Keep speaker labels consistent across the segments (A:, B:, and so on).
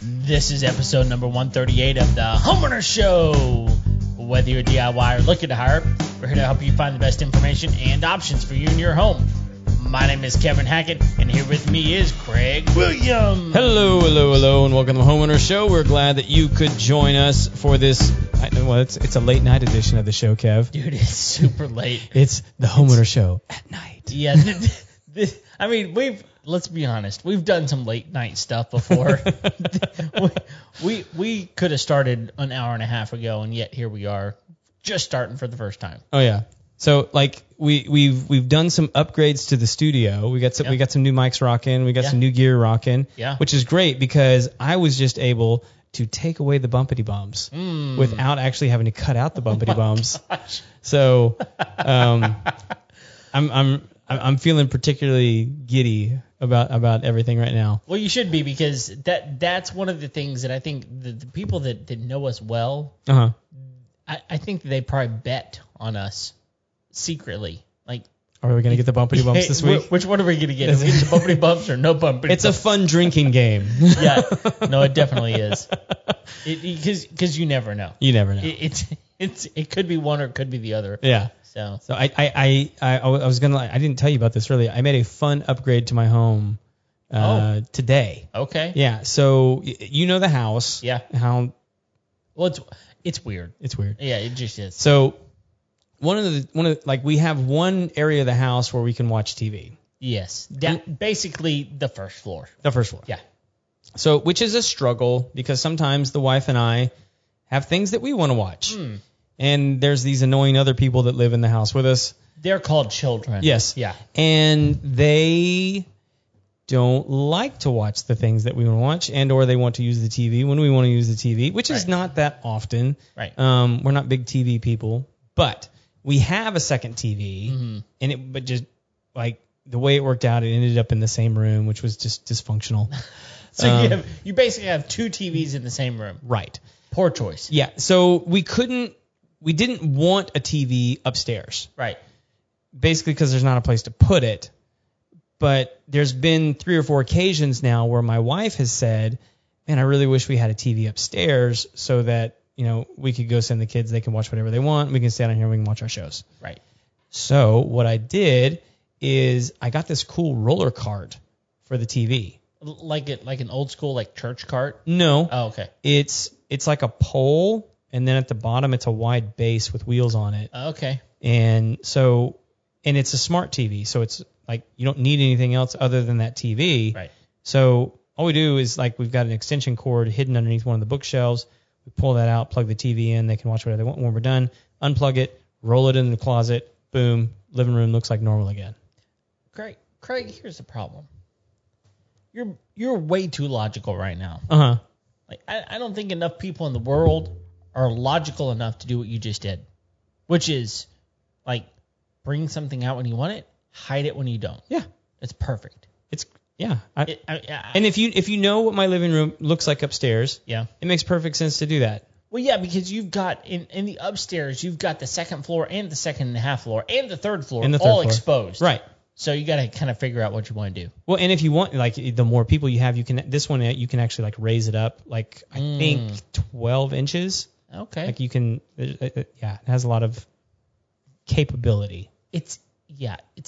A: This is episode number 138 of the Homeowner Show. Whether you're a DIY or looking to hire, we're here to help you find the best information and options for you and your home. My name is Kevin Hackett, and here with me is Craig Williams.
B: Hello, and welcome to the Homeowner Show. We're glad that you could join us for this. Well, it's a late night edition of the show, Kev.
A: Dude, it's super late.
B: It's the Homeowner Show at night.
A: Yeah, I mean, let's be honest. We've done some late night stuff before. we could have started an hour and a half ago, and yet here we are, just starting for the first time.
B: Oh yeah. So like we've done some upgrades to the studio. We got some new mics rocking. We got some new gear rocking.
A: Yeah.
B: Which is great because I was just able to take away the bumpity bumps without actually having to cut out the bumpity bumps.
A: Gosh.
B: So I'm feeling particularly giddy about everything right now.
A: Well, you should be, because that's one of the things that I think the people that know us well, I think they probably bet on us secretly. Like,
B: are we going to get the bumpity bumps this week?
A: Which one are we going to get? Are we getting the bumpity bumps or no bumpity
B: bumps?
A: It's
B: a fun drinking game.
A: Yeah, no, it definitely is. Because you never know.
B: You never know.
A: It could be one or it could be the other.
B: Yeah.
A: So
B: I was I didn't tell you about this earlier. I made a fun upgrade to my home today.
A: Okay.
B: Yeah. So you know the house.
A: Yeah.
B: How?
A: Well, it's weird.
B: It's weird.
A: Yeah, it just is.
B: So we have one area of the house where we can watch TV.
A: Yes. Basically the first floor.
B: The first floor.
A: Yeah.
B: So, which is a struggle because sometimes the wife and I have things that we want to watch. And there's these annoying other people that live in the house with us.
A: They're called children.
B: Yes.
A: Yeah.
B: And they don't like to watch the things that we want to watch, and or they want to use the TV when we want to use the TV, which is not that often.
A: Right.
B: We're not big TV people, but we have a second TV, but just like the way it worked out, it ended up in the same room, which was just dysfunctional.
A: So you basically have two TVs in the same room.
B: Right.
A: Poor choice.
B: Yeah. So we didn't want a TV upstairs.
A: Right.
B: Basically because there's not a place to put it. But there's been 3 or 4 occasions now where my wife has said, man, I really wish we had a TV upstairs so that, we could go send the kids, they can watch whatever they want. We can stay down here and we can watch our shows.
A: Right.
B: So what I did is I got this cool roller cart for the TV.
A: Like an old school church cart?
B: No.
A: Oh, okay.
B: It's like a pole, and then at the bottom it's a wide base with wheels on it.
A: Okay.
B: And it's a smart TV, so it's like you don't need anything else other than that TV.
A: Right.
B: So all we do is we've got an extension cord hidden underneath one of the bookshelves. We pull that out, plug the TV in. They can watch whatever they want. When we're done, unplug it, roll it in the closet. Boom. Living room looks like normal again.
A: Great. Craig, here's the problem. You're way too logical right now. I don't think enough people in the world are logical enough to do what you just did, which is bring something out when you want it, hide it when you don't.
B: Yeah,
A: it's perfect.
B: And if you know what my living room looks like upstairs, it makes perfect sense to do that.
A: Well, yeah, because you've got in the upstairs, you've got the second floor and the second and a half floor and the third floor all exposed.
B: Right.
A: So you got to kind of figure out what you want to do.
B: Well, and if you want, the more people you have, you can actually raise it up, I think 12 inches.
A: Okay.
B: You can, it has a lot of capability.
A: It's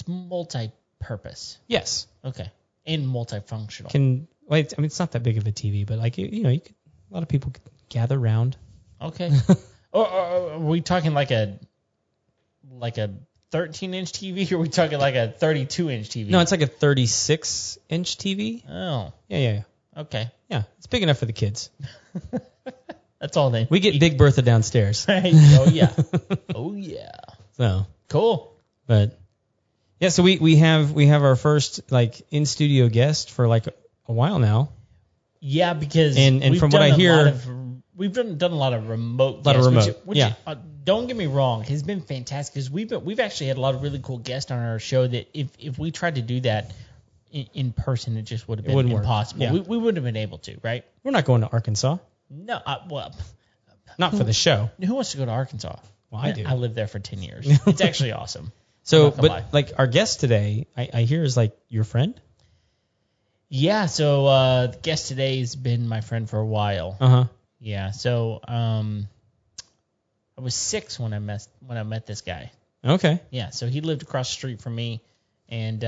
A: multi-purpose.
B: Yes.
A: Okay. And multifunctional.
B: It's not that big of a TV, but a lot of people could gather around.
A: Okay. or are we talking like a 13-inch TV, or are we talking like a 32-inch TV?
B: No, it's like a 36-inch TV.
A: Oh.
B: Yeah.
A: Okay.
B: Yeah, it's big enough for the kids.
A: That's all they.
B: We get Big Bertha downstairs.
A: Right. Oh yeah. Oh yeah.
B: So
A: cool.
B: But yeah, so we have our first in studio guest for a while now.
A: Yeah, because
B: and from what I hear,
A: we've done a lot of remote. Which don't get me wrong, has been fantastic because we've actually had a lot of really cool guests on our show that if we tried to do that in person, it just would have been impossible.
B: Yeah.
A: We wouldn't have been able to, right?
B: We're not going to Arkansas.
A: No,
B: not for the show.
A: Who wants to go to Arkansas?
B: Well, I do.
A: I lived there for 10 years. It's actually awesome.
B: So, but our guest today, I hear is your friend.
A: Yeah, so the guest today has been my friend for a while.
B: Uh-huh.
A: Yeah, so I was 6 when I met this guy.
B: Okay.
A: Yeah, so he lived across the street from me, and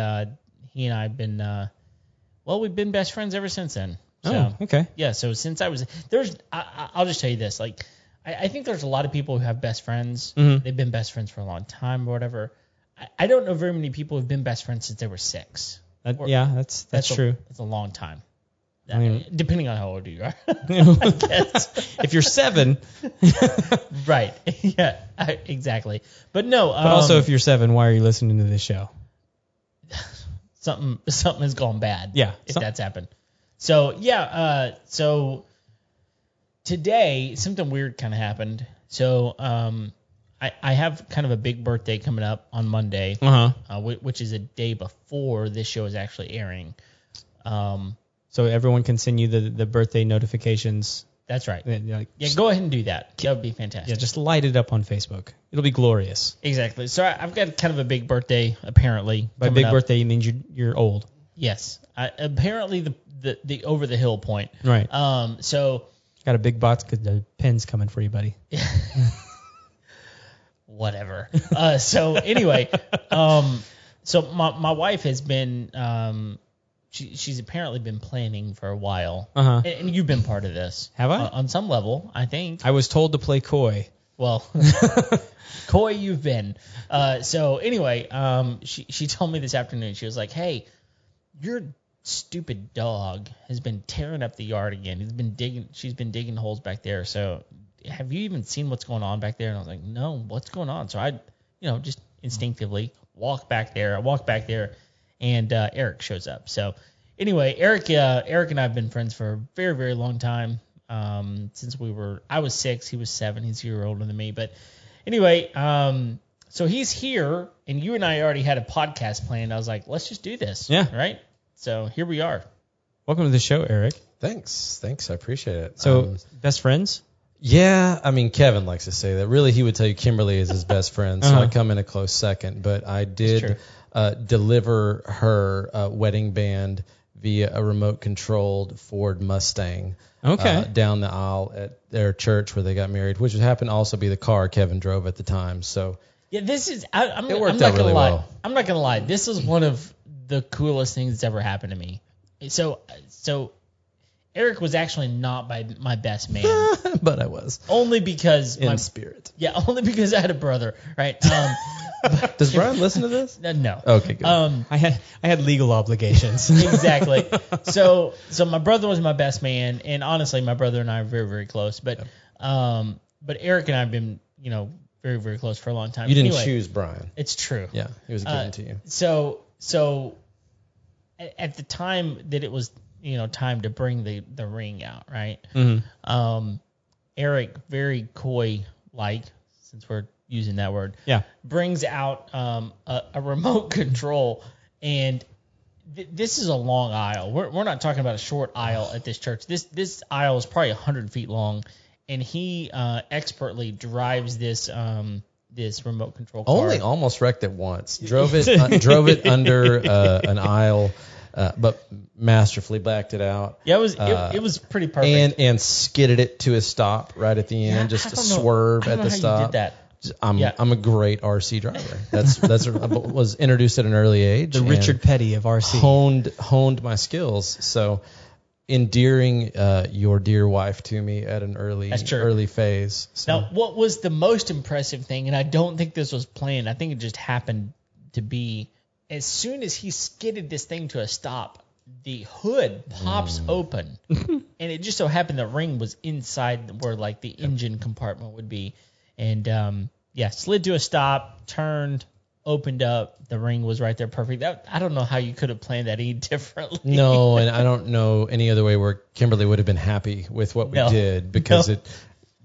A: he and I have been we've been best friends ever since then. So,
B: okay.
A: Yeah, so since I'll just tell you this, like I think there's a lot of people who have best friends.
B: Mm-hmm.
A: They've been best friends for a long time or whatever. I don't know very many people who've been best friends since they were 6.
B: That's true.
A: That's a long time.
B: I mean,
A: depending on how old you are, I guess.
B: If you're 7,
A: right? Yeah, exactly. But no.
B: But also, if you're 7, why are you listening to this show?
A: Something has gone bad.
B: Yeah,
A: if that's happened. So yeah. So today something weird kind of happened. So I have kind of a big birthday coming up on Monday, which is a day before this show is actually airing.
B: So everyone can send you the birthday notifications.
A: That's right. Yeah, go ahead and do that. That would be fantastic.
B: Yeah, just light it up on Facebook. It'll be glorious.
A: Exactly. So I've got kind of a big birthday, apparently.
B: By big birthday, you mean you're old.
A: Yes. Apparently the over the hill point.
B: Right.
A: So
B: got a big box because the pen's coming for you, buddy.
A: Whatever. So anyway, so my wife has been she's apparently been planning for a while, and you've been part of this.
B: Have I?
A: On some level, I think.
B: I was told to play coy.
A: Well, coy you've been. So anyway, she told me this afternoon. She was like, "Hey, your stupid dog has been tearing up the yard again. She's been digging holes back there. So have you even seen what's going on back there?" And I was like, "No, what's going on?" So I, just instinctively walk back there. I walk back there, and Eric shows up. So anyway, Eric and I have been friends for a very, very long time. Since I was 6, he was 7. He's a year older than me. But anyway, so he's here, and you and I already had a podcast planned. I was like, let's just do this.
B: Yeah.
A: Right? So here we are.
B: Welcome to the show, Eric.
C: Thanks. I appreciate it.
B: So, best friends?
C: Yeah, I mean, Kevin likes to say that. Really, he would tell you Kimberly is his best friend, so I come in a close second. But I did deliver her wedding band via a remote-controlled Ford Mustang down the aisle at their church where they got married, which happened to also be the car Kevin drove at the time. So
A: yeah, this is
C: it worked out really well.
A: I'm not gonna lie. This is one of the coolest things that's ever happened to me. So Eric was actually not my best man,
C: but I was
A: only because
C: in spirit.
A: Yeah, only because I had a brother, right?
C: Does Brian listen to this?
A: No.
C: Okay, good.
B: I had legal obligations.
A: Exactly. So my brother was my best man, and honestly, my brother and I are very, very close. But Eric and I have been, very, very close for a long time.
C: You didn't choose Brian.
A: It's true.
C: Yeah, he was given to you.
A: So at the time that it was, time to bring the ring out, right?
B: Mm-hmm.
A: Eric, very coy-like, since we're using that word, brings out a remote control, and this is a long aisle. We're not talking about a short aisle at this church. This aisle is probably 100 feet long, and he expertly drives this remote control car.
C: Only almost wrecked it once. Drove it under an aisle. But masterfully backed it out.
A: Yeah, it was pretty perfect.
C: And skidded it to a stop right at the end, just to swerve at the stop.
A: You did that.
C: I'm a great RC driver. That's was introduced at an early age.
B: The Richard Petty of RC.
C: Honed my skills. So endearing your dear wife to me at an early phase. So.
A: Now, what was the most impressive thing, and I don't think this was planned, I think it just happened to be, as soon as he skidded this thing to a stop, the hood pops open, and it just so happened the ring was inside where like the engine compartment would be, and slid to a stop, turned, opened up, the ring was right there, perfect. I don't know how you could have planned that any differently.
C: No, and I don't know any other way where Kimberly would have been happy with what we did, because it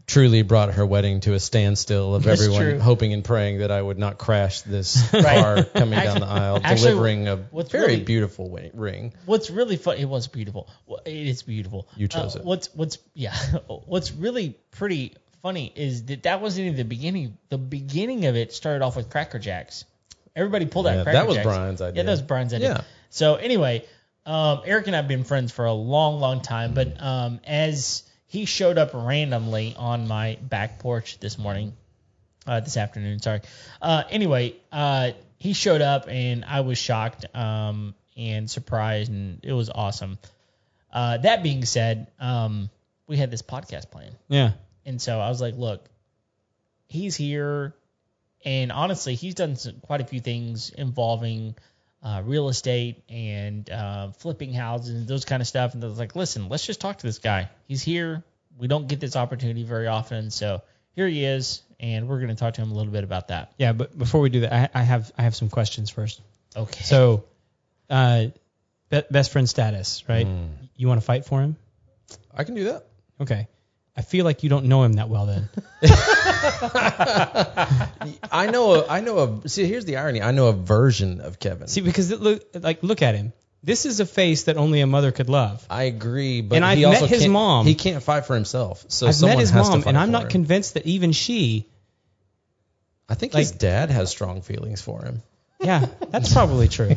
C: truly brought her wedding to a standstill of everyone hoping and praying that I would not crash this car coming down the aisle, delivering a very beautiful ring.
A: What's really funny, it was beautiful. It is beautiful.
C: You chose it.
A: What's really pretty funny is that wasn't even the beginning. The beginning of it started off with Cracker Jacks. Everybody pulled out Cracker Jacks.
C: That was Brian's idea.
A: Yeah, that was Brian's idea.
C: Yeah.
A: So anyway, Eric and I have been friends for a long, long time, but as he showed up randomly on my back porch this afternoon, sorry. Anyway, he showed up and I was shocked and surprised, and it was awesome. That being said, we had this podcast plan.
B: Yeah.
A: And so I was like, look, he's here, and honestly, he's done quite a few things involving real estate and flipping houses and those kind of stuff. And I was like, listen, let's just talk to this guy. He's here. We don't get this opportunity very often, so here he is, and we're going to talk to him a little bit about that.
B: Yeah, but before we do that, I have some questions first.
A: Okay.
B: So, best friend status, right? You want to fight for him?
C: I can do that.
B: Okay. I feel like you don't know him that well then.
C: See, here's the irony. I know a version of Kevin.
B: See, because look at him. This is a face that only a mother could love.
C: I agree, but
B: and I've
C: he
B: met
C: also
B: his mom.
C: He can't fight for himself. So
B: I've met
C: someone
B: his
C: has
B: mom,
C: to fight
B: and I'm
C: for
B: not
C: him.
B: convinced that even she.
C: I think his dad has strong feelings for him.
B: Yeah, that's probably true.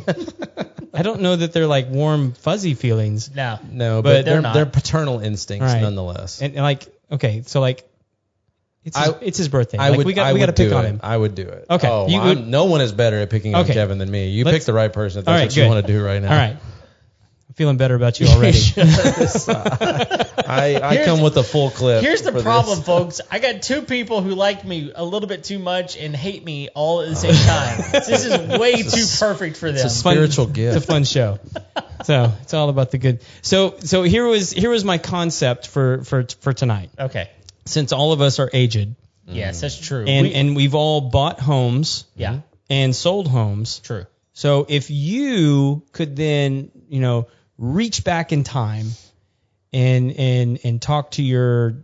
B: I don't know that they're like warm, fuzzy feelings.
C: No, but they're paternal instincts nonetheless.
B: And like, okay, so like, it's his birthday. We got to pick on him.
C: I would do it.
B: Okay,
C: no one is better at picking on Kevin than me. You picked the right person. If that's what you want to do right now.
B: All right. I'm feeling better about you already.
C: I come with a full clip.
A: Here's the problem, folks. I got two people who like me a little bit too much and hate me all at the same time. This is way too perfect for them.
C: It's a spiritual gift.
B: It's a fun show. So it's all about the good. So here was my concept for tonight.
A: Okay.
B: Since all of us are aged.
A: Yes, that's true.
B: And we've all bought homes.
A: Yeah.
B: And sold homes.
A: True.
B: So if you could then, reach back in time and talk to your,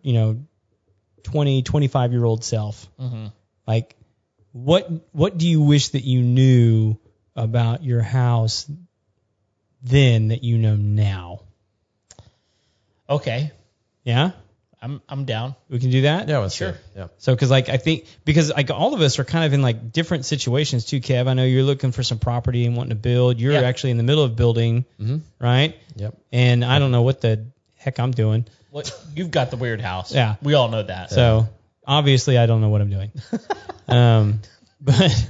B: 20, 25-year-old self, like what do you wish that you knew about your house then that you know now?
A: Okay.
B: Yeah?
A: I'm down.
B: We can do that?
C: Yeah,
A: sure.
C: Yeah.
B: So, because all of us are kind of in like different situations too, Kev. I know you're looking for some property and wanting to build. You're actually in the middle of building, right?
C: Yep.
B: And I don't know what the heck I'm doing.
A: You've got the weird house.
B: Yeah.
A: We all know that.
B: So obviously I don't know what I'm doing. But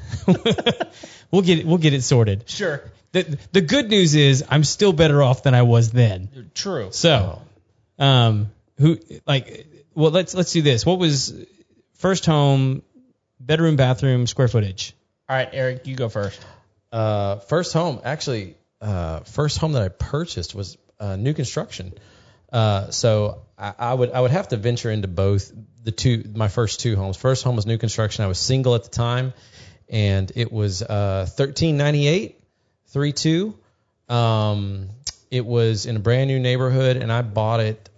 B: we'll get it sorted.
A: Sure.
B: The good news is I'm still better off than I was then.
A: True.
B: So, let's do this. What was first home, bedroom, bathroom, square footage?
A: All right, Eric, you go first.
C: First home that I purchased was new construction. So I would have to venture into both my first two homes. First home was new construction. I was single at the time, and it was $1,398, 3.2. It was in a brand new neighborhood, and I bought it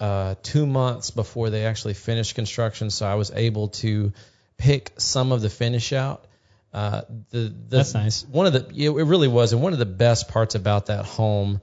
C: 2 months before they actually finished construction, so I was able to pick some of the finish out.
B: That's nice.
C: It really was, and one of the best parts about that home,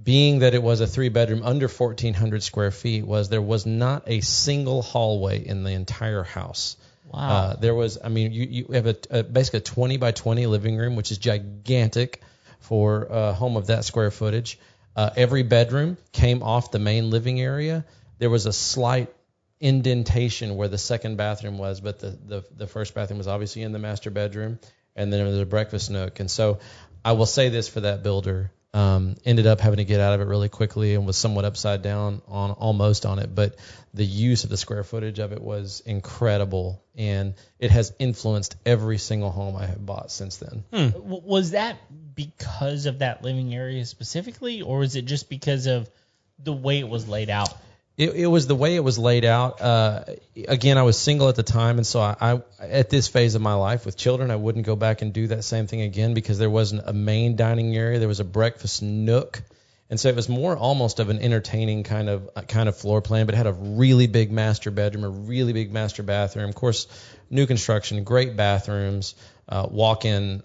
C: being that it was a 3-bedroom under 1,400 square feet, was there was not a single hallway in the entire house.
A: Wow.
C: There was, you have basically a 20 by 20 living room, which is gigantic for a home of that square footage. Every bedroom came off the main living area. There was a slight indentation where the second bathroom was, but the first bathroom was obviously in the master bedroom, and then there was a breakfast nook. And so I will say this for that builder, ended up having to get out of it really quickly and was somewhat upside down almost on it, but the use of the square footage of it was incredible, and it has influenced every single home I have bought since then.
A: Was that because of that living area specifically, or was it just because of the way it was laid out?
C: It was the way it was laid out. Again, I was single at the time, and so I at this phase of my life with children, I wouldn't go back and do that same thing again because there wasn't a main dining area. There was a breakfast nook, and so it was more almost of an entertaining kind of floor plan, but it had a really big master bedroom, a really big master bathroom. Of course, new construction, great bathrooms, walk-in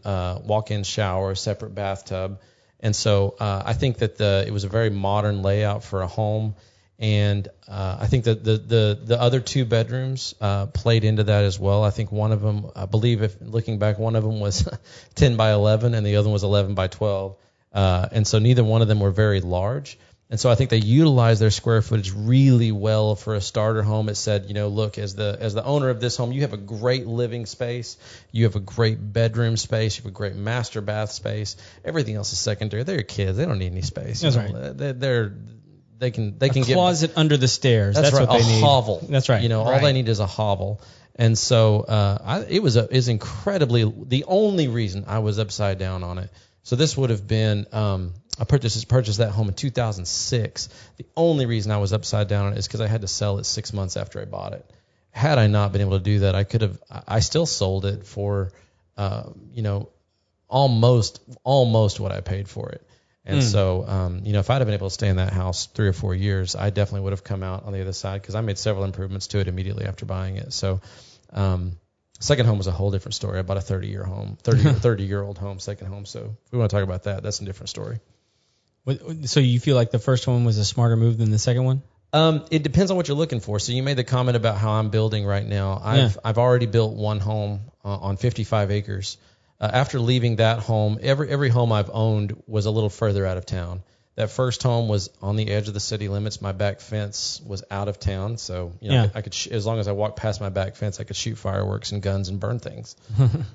C: shower, separate bathtub, and so I think that it was a very modern layout for a home. And I think that the other 2 bedrooms played into that as well. I think one of them, I believe, if looking back, one of them was 10 by 11, and the other one was 11 by 12. And so neither one of them were very large. And so I think they utilized their square footage really well for a starter home. It said, look, as the owner of this home, you have a great living space, you have a great bedroom space, you have a great master bath space. Everything else is secondary. They're your kids. They don't need any space.
B: That's right.
C: They can get a
B: closet under the stairs. That's
C: right.
B: What they need.
C: A hovel.
B: That's right.
C: All they need is a hovel. And so it was incredibly the only reason I was upside down on it. So this would have been I purchased that home in 2006. The only reason I was upside down on it is because I had to sell it 6 months after I bought it. Had I not been able to do that, I still sold it for, almost what I paid for it. And so, if I'd have been able to stay in that house 3 or 4 years, I definitely would have come out on the other side because I made several improvements to it immediately after buying it. So, second home was a whole different story. I bought a 30-year-old home, second home. So if we want to talk about that, that's a different story.
B: So you feel like the first one was a smarter move than the second one?
C: It depends on what you're looking for. So you made the comment about how I'm building right now. I've already built one home on 55 acres. After leaving that home, every home I've owned was a little further out of town. That first home was on the edge of the city limits. My back fence was out of town, so I could as long as I walked past my back fence, I could shoot fireworks and guns and burn things.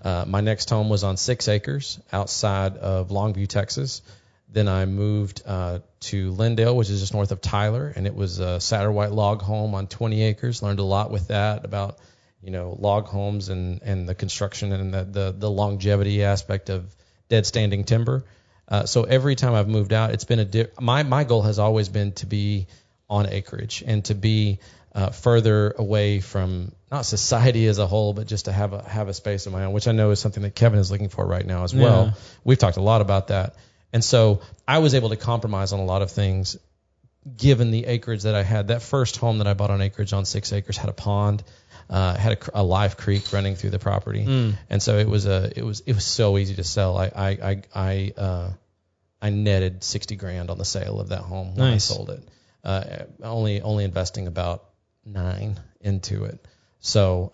C: My next home was on 6 acres outside of Longview, Texas. Then I moved to Lindale, which is just north of Tyler, and it was a Satterwhite log home on 20 acres. Learned a lot with that about log homes and the construction and the longevity aspect of dead standing timber. So every time I've moved out, it's been my goal has always been to be on acreage and to be further away from not society as a whole, but just to have a space of my own, which I know is something that Kevin is looking for right now as well. Yeah. We've talked a lot about that. And so I was able to compromise on a lot of things given the acreage that I had. That first home that I bought on acreage on 6 acres had a pond, had a live creek running through the property. And so it was so easy to sell. I netted $60,000 on the sale of that home when I sold it. Only investing about $9,000 into it. So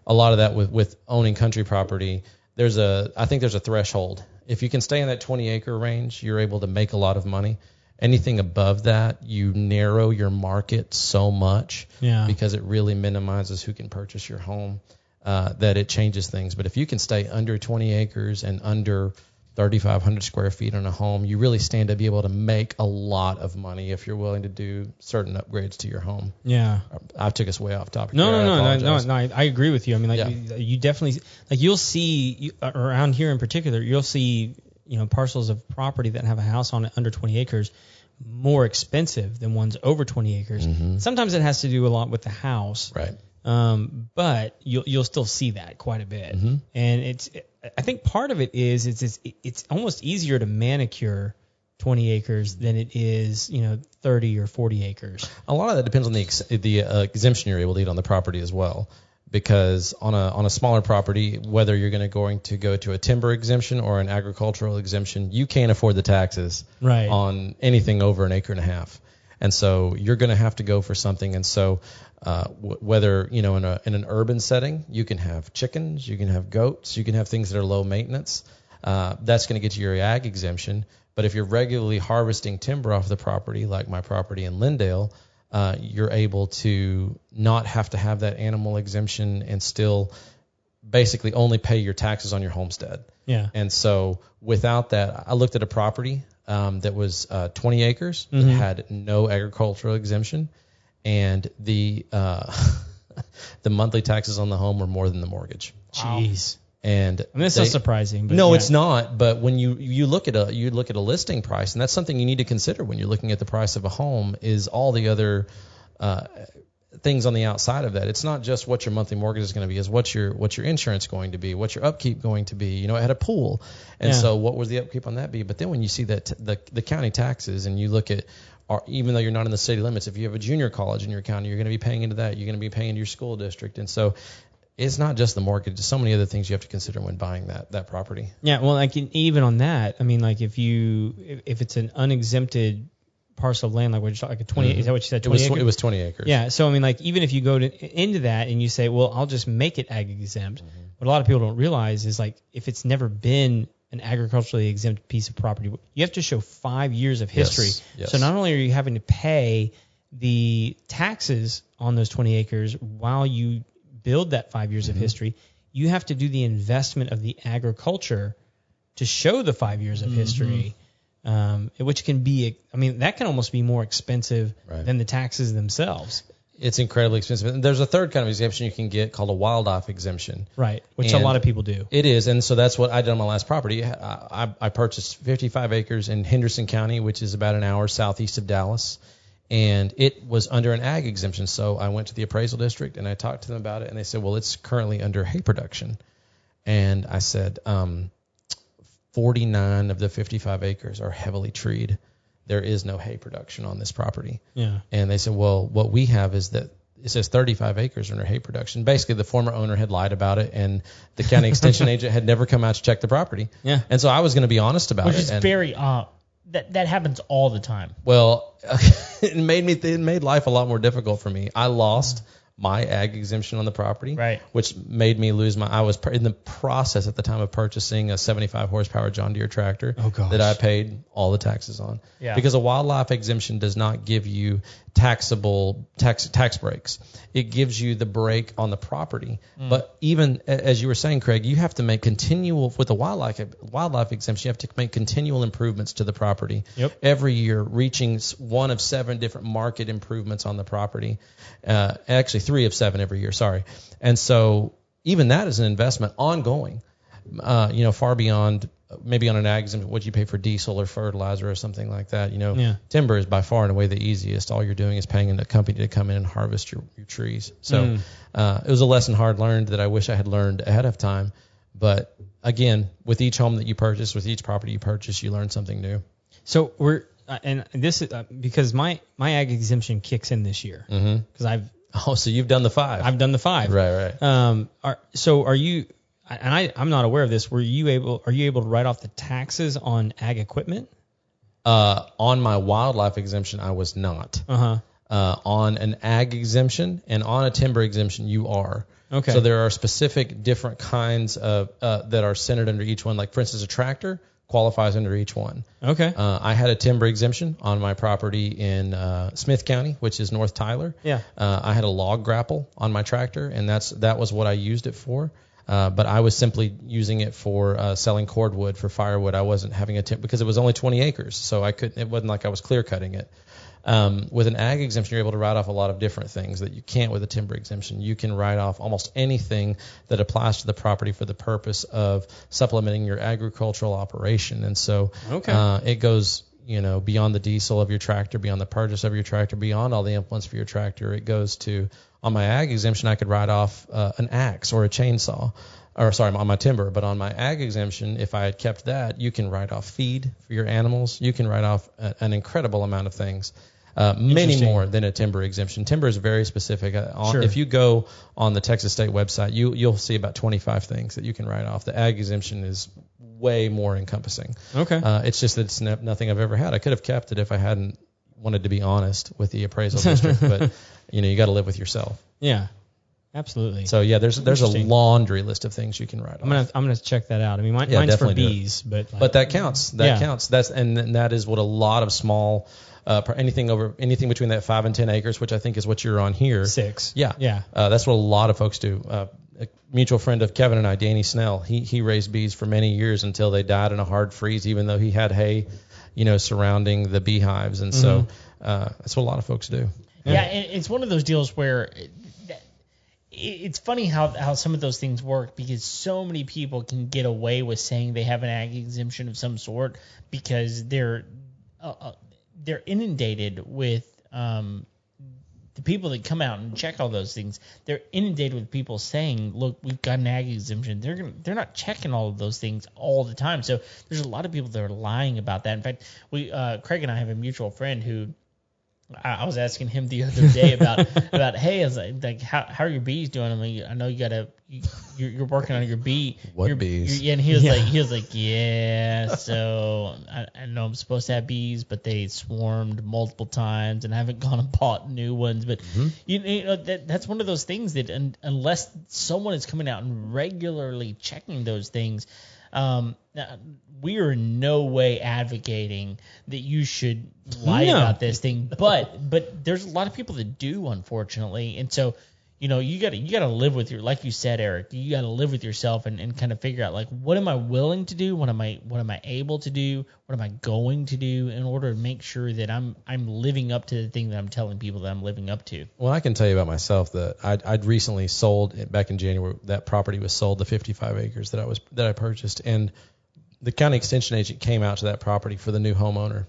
C: a lot of that with owning country property, I think there's a threshold. If you can stay in that 20-acre range, you're able to make a lot of money. Anything above that, you narrow your market so much because it really minimizes who can purchase your home that it changes things. But if you can stay under 20 acres and under 3,500 square feet on a home, you really stand to be able to make a lot of money if you're willing to do certain upgrades to your home. Yeah. I took us way off topic.
B: No, I agree with you. I mean, you definitely, you'll see around here in particular, you'll see, parcels of property that have a house on it under 20 acres more expensive than ones over 20 acres. Mm-hmm. Sometimes it has to do a lot with the house.
C: Right.
B: But you'll still see that quite a bit. Mm-hmm. And I think part of it is it's almost easier to manicure 20 acres than it is 30 or 40 acres.
C: A lot of that depends on the exemption you're able to get on the property as well, because on a smaller property, whether you're going to go to a timber exemption or an agricultural exemption, you can't afford the taxes on anything over an acre and a half. And so you're going to have to go for something. And so whether, in an urban setting, you can have chickens, you can have goats, you can have things that are low maintenance. That's going to get you your ag exemption. But if you're regularly harvesting timber off the property, like my property in Lindale, you're able to not have to have that animal exemption and still basically only pay your taxes on your homestead. Yeah. And so without that, I looked at a property that was 20 acres that had no agricultural exemption, and the monthly taxes on the home were more than the mortgage.
B: Jeez.
C: And
B: that's not surprising. But
C: no, it's not. But when you look at a listing price, and that's something you need to consider when you're looking at the price of a home, is all the other things on the outside of that. It's not just what your monthly mortgage is going to be, is what's your insurance going to be, what's your upkeep going to be. It had a pool, and so what would the upkeep on that be? But then when you see that the county taxes, and you look at, even though you're not in the city limits, if you have a junior college in your county, you're going to be paying into that. You're going to be paying into your school district, and so it's not just the mortgage. There's so many other things you have to consider when buying that property.
B: Yeah, well, even on that, I mean, if it's an unexempted parcel of land, like a 20, is that what you said? 20 acres?
C: It was 20 acres.
B: Yeah, so I mean, even if you go into that and you say, well, I'll just make it ag exempt, what a lot of people don't realize is if it's never been an agriculturally exempt piece of property, you have to show 5 years of history.
C: Yes.
B: So not only are you having to pay the taxes on those 20 acres while you build that 5 years of history, you have to do the investment of the agriculture to show the 5 years of history, which can be, that can almost be more expensive than the taxes themselves.
C: It's incredibly expensive. And there's a third kind of exemption you can get called a wildlife exemption.
B: Right, which a lot of people do.
C: It is, and so that's what I did on my last property. I purchased 55 acres in Henderson County, which is about an hour southeast of Dallas, and it was under an ag exemption. So I went to the appraisal district, and I talked to them about it, and they said, well, it's currently under hay production. And I said, 49 of the 55 acres are heavily treed. There is no hay production on this property.
B: Yeah.
C: And they said, well, what we have is that it says 35 acres under hay production. Basically, the former owner had lied about it, and the county extension agent had never come out to check the property.
B: Yeah.
C: And so I was going to be honest about it.
A: Which is very that happens all the time.
C: Well, it made life a lot more difficult for me. I lost my ag exemption on the property,
A: right,
C: which made me lose I was in the process at the time of purchasing a 75 horsepower John Deere tractor that I paid all the taxes on.
A: Yeah.
C: Because a wildlife exemption does not give you taxable tax breaks. It gives you the break on the property. But even as you were saying, Craig, you have to make continual, with a wildlife exemption, you have to make continual improvements to the property every year, reaching one of 7 different market improvements on the property. Actually 3 of 7 every year, sorry. And so even that is an investment ongoing, far beyond maybe on an ag exemption, what you pay for diesel or fertilizer or something like that. Timber is by far and away the easiest. All you're doing is paying a company to come in and harvest your trees. So it was a lesson hard learned that I wish I had learned ahead of time. But again, with each home that you purchase, with each property you purchase, you learn something new.
B: So and this is because my ag exemption kicks in this year because
C: so you've done the 5.
B: I've done the 5.
C: Right.
B: So are you? And I'm not aware of this. Are you able to write off the taxes on ag equipment?
C: On my wildlife exemption, I was not. On an ag exemption and on a timber exemption, you are.
B: Okay.
C: So there are specific different kinds of that are centered under each one. Like, for instance, a tractor qualifies under each one.
B: Okay.
C: I had a timber exemption on my property in Smith County, which is North Tyler.
B: Yeah.
C: I had a log grapple on my tractor, and that was what I used it for. But I was simply using it for selling cordwood for firewood. I wasn't having because it was only 20 acres, so it wasn't like I was clear cutting it. With an ag exemption, you're able to write off a lot of different things that you can't with a timber exemption. You can write off almost anything that applies to the property for the purpose of supplementing your agricultural operation. And so it goes, beyond the diesel of your tractor, beyond the purchase of your tractor, beyond all the implements for your tractor. It goes to, on my ag exemption, I could write off an axe or a chainsaw. On my timber, but on my ag exemption, if I had kept that, you can write off feed for your animals. You can write off an incredible amount of things, many more than a timber exemption. Timber is very specific. If you go on the Texas State website, you'll see about 25 things that you can write off. The ag exemption is way more encompassing.
B: Okay.
C: It's just that it's nothing I've ever had. I could have kept it if I hadn't wanted to be honest with the appraisal district, but you got to live with yourself.
B: Yeah. Absolutely.
C: So there's a laundry list of things you can write off.
B: I'm gonna check that out. I mean, mine's for bees, but
C: that counts. That counts. That is what a lot of small, anything between that 5 and 10 acres, which I think is what you're on here.
B: 6.
C: Yeah. That's what a lot of folks do. A mutual friend of Kevin and I, Danny Snell, he raised bees for many years until they died in a hard freeze, even though he had hay, surrounding the beehives, and so that's what a lot of folks do.
A: Yeah, it's one of those deals where. It's funny how some of those things work because so many people can get away with saying they have an ag exemption of some sort because they're inundated with the people that come out and check all those things. They're inundated with people saying, "Look, we've got an ag exemption." They're not checking all of those things all the time. So there's a lot of people that are lying about that. In fact, Craig and I have a mutual friend who. I was asking him the other day about hey, I was like how are your bees doing? I'm like, I know you're working on your bee.
C: Bees?
A: And he was like, yeah. So I know I'm supposed to have bees, but they swarmed multiple times, and I haven't gone and bought new ones. But that's one of those things that unless someone is coming out and regularly checking those things. We are in no way advocating that you should lie about this thing, but there's a lot of people that do, unfortunately, and so you gotta live with like you said, Eric, you gotta live with yourself and kind of figure out like what am I willing to do, what am I able to do, what am I going to do in order to make sure that I'm living up to the thing that I'm telling people that I'm living up to.
C: Well, I can tell you about myself that I'd recently sold back in January. That property was sold, the 55 acres that I purchased, and the county extension agent came out to that property for the new homeowner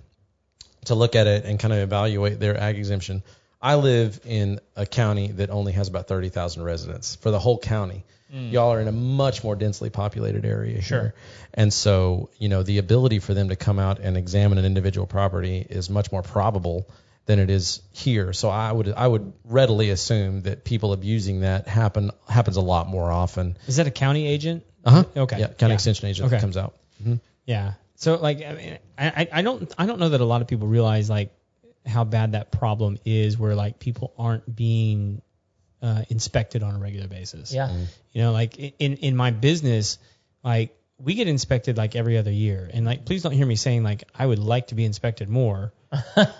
C: to look at it and kind of evaluate their ag exemption. I live in a county that only has about 30,000 residents for the whole county. Y'all are in a much more densely populated area here. And so, the ability for them to come out and examine an individual property is much more probable than it is here. So I would readily assume that people abusing that happens a lot more often.
B: Is that a county agent?
C: Uh-huh.
B: Okay.
C: Yeah, county extension agent that comes out. Mm-hmm.
B: Yeah. So I don't know that a lot of people realize how bad that problem is, where people aren't being inspected on a regular basis.
A: Yeah.
B: Mm-hmm. In my business, we get inspected every other year, and please don't hear me saying I would like to be inspected more. But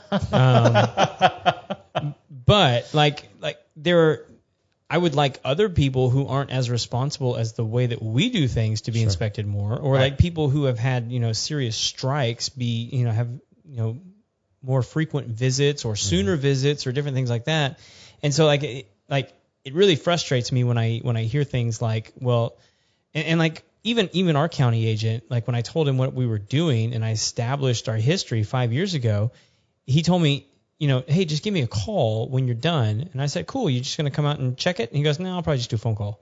B: I would like other people who aren't as responsible as the way that we do things to be inspected more, or people who have had serious strikes have more frequent visits or sooner visits or different things like that. And so it really frustrates me when I hear things even our county agent, when I told him what we were doing and I established our history 5 years ago, he told me, hey, just give me a call when you're done. And I said, cool, you're just going to come out and check it? And he goes, no, I'll probably just do a phone call.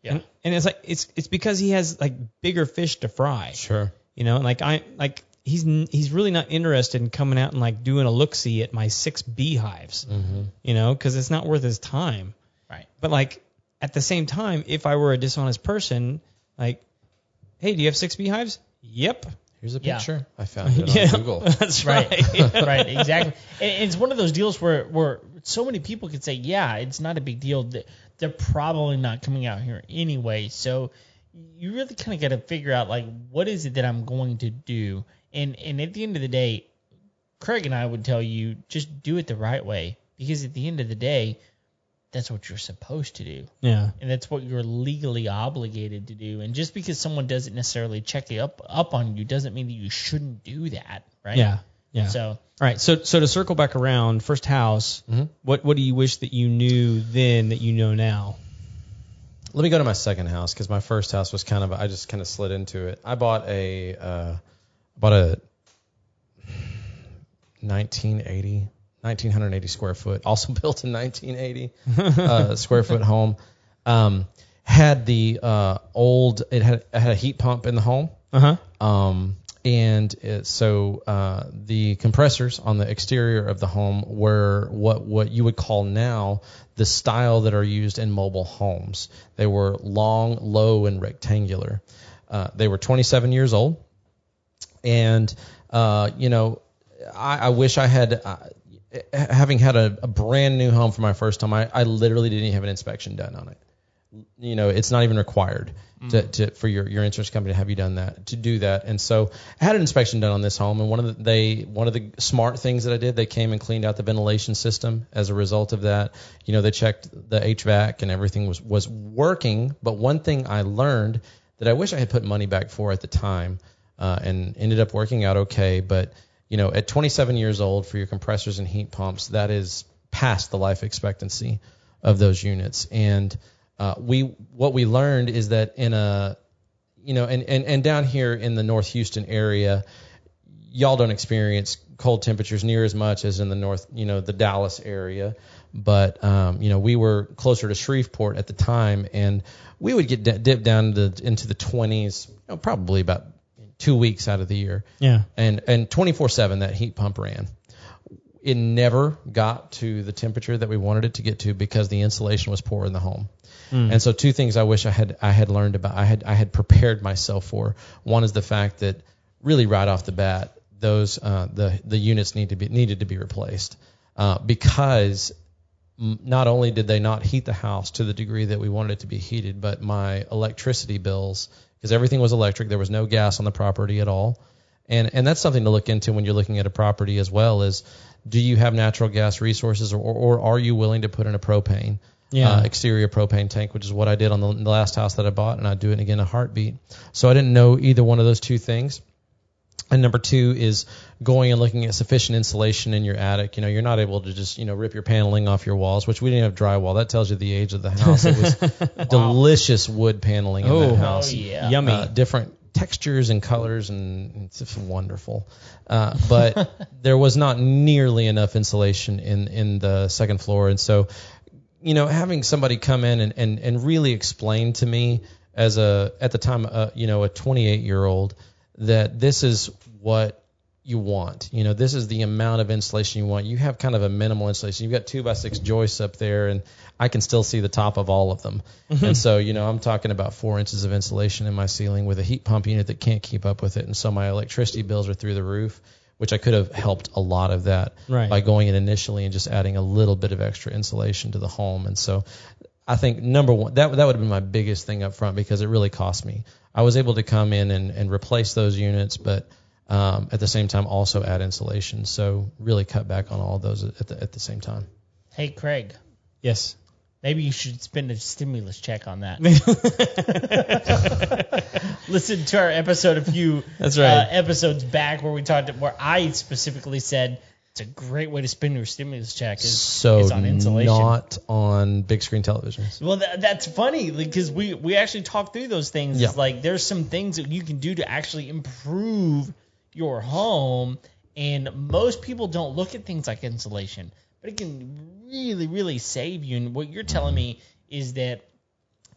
B: Yeah. And it's it's because he has bigger fish to fry.
C: Sure.
B: He's really not interested in coming out and doing a look-see at my 6 beehives, because it's not worth his time.
A: Right.
B: But at the same time, if I were a dishonest person, hey, do you have 6 beehives? Yep.
C: Here's a picture. I found it on Google.
B: That's right.
A: Right, exactly. And it's one of those deals where so many people could say, yeah, it's not a big deal. They're probably not coming out here anyway. So you really kind of got to figure out, what is it that I'm going to do? And at the end of the day, Craig and I would tell you, just do it the right way. Because at the end of the day, that's what you're supposed to do.
B: Yeah.
A: And that's what you're legally obligated to do. And just because someone doesn't necessarily check it up on you doesn't mean that you shouldn't do that, right?
B: Yeah. Yeah.
A: So,
B: all right. So to circle back around, first house, what do you wish that you knew then that you know now?
C: Let me go to my second house, because my first house was I just kind of slid into it. I bought a 1980 square foot, also built in 1980 square foot home. Had the it had a heat pump in the home. So the compressors on the exterior of the home were what you would call now the style that are used in mobile homes. They were long, low, and rectangular. They were 27 years old. And, I wish I had, having had a brand new home for my first home, I literally didn't even have an inspection done on it. It's not even required for your insurance company to have you to do that. And so I had an inspection done on this home, and one of the smart things that I did, they came and cleaned out the ventilation system as a result of that. They checked the HVAC and everything was working. But one thing I learned that I wish I had put money back for at the time, and ended up working out okay. But, at 27 years old, for your compressors and heat pumps, that is past the life expectancy of those units. And what we learned is that in and down here in the North Houston area, y'all don't experience cold temperatures near as much as in the North, the Dallas area. But, we were closer to Shreveport at the time, and we would get dipped down into the 20s, probably about 2 weeks out of the year.
B: Yeah.
C: And 24/7 that heat pump ran. It never got to the temperature that we wanted it to get to because the insulation was poor in the home. And so 2 things I wish I had learned about, I had prepared myself for. One is the fact that really right off the bat, those the units needed to be replaced, because not only did they not heat the house to the degree that we wanted it to be heated, but my electricity bills because everything was electric. There was no gas on the property at all. And that's something to look into when you're looking at a property as well, is do you have natural gas resources, or are you willing to put in a propane, exterior propane tank, which is what I did on the last house that I bought, and I'd do it again in a heartbeat. So I didn't know either one of those two things. And number two is going and looking at sufficient insulation in your attic. You're not able to just, rip your paneling off your walls, which we didn't have drywall. That tells you the age of the house. It was delicious wood paneling in that house.
A: Oh, yeah.
B: Yummy.
C: Different textures and colors, and it's just wonderful. But there was not nearly enough insulation in the second floor. And so, having somebody come in and really explain to me at the time, a 28-year-old, that this is what you want. This is the amount of insulation you want. You have kind of a minimal insulation. You've got 2x6 joists up there, and I can still see the top of all of them. And so, I'm talking about 4 inches of insulation in my ceiling with a heat pump unit that can't keep up with it. And so my electricity bills are through the roof, which I could have helped a lot of that by going in initially and just adding a little bit of extra insulation to the home. And so I think number one, that would have been my biggest thing up front, because it really cost me. I was able to come in and replace those units, but at the same time also add insulation. So really cut back on all of those at the same time.
A: Hey, Craig.
B: Yes.
A: Maybe you should spend a stimulus check on that. Listen to our episode a few episodes back where I specifically said it's a great way to spend your stimulus check is on insulation.
C: Not on big screen televisions.
A: Well, that's funny, because we actually talked through those things.
C: Yeah.
A: It's like there's some things that you can do to actually improve your home, and most people don't look at things like insulation, but it can really, really save you. And what you're telling me is that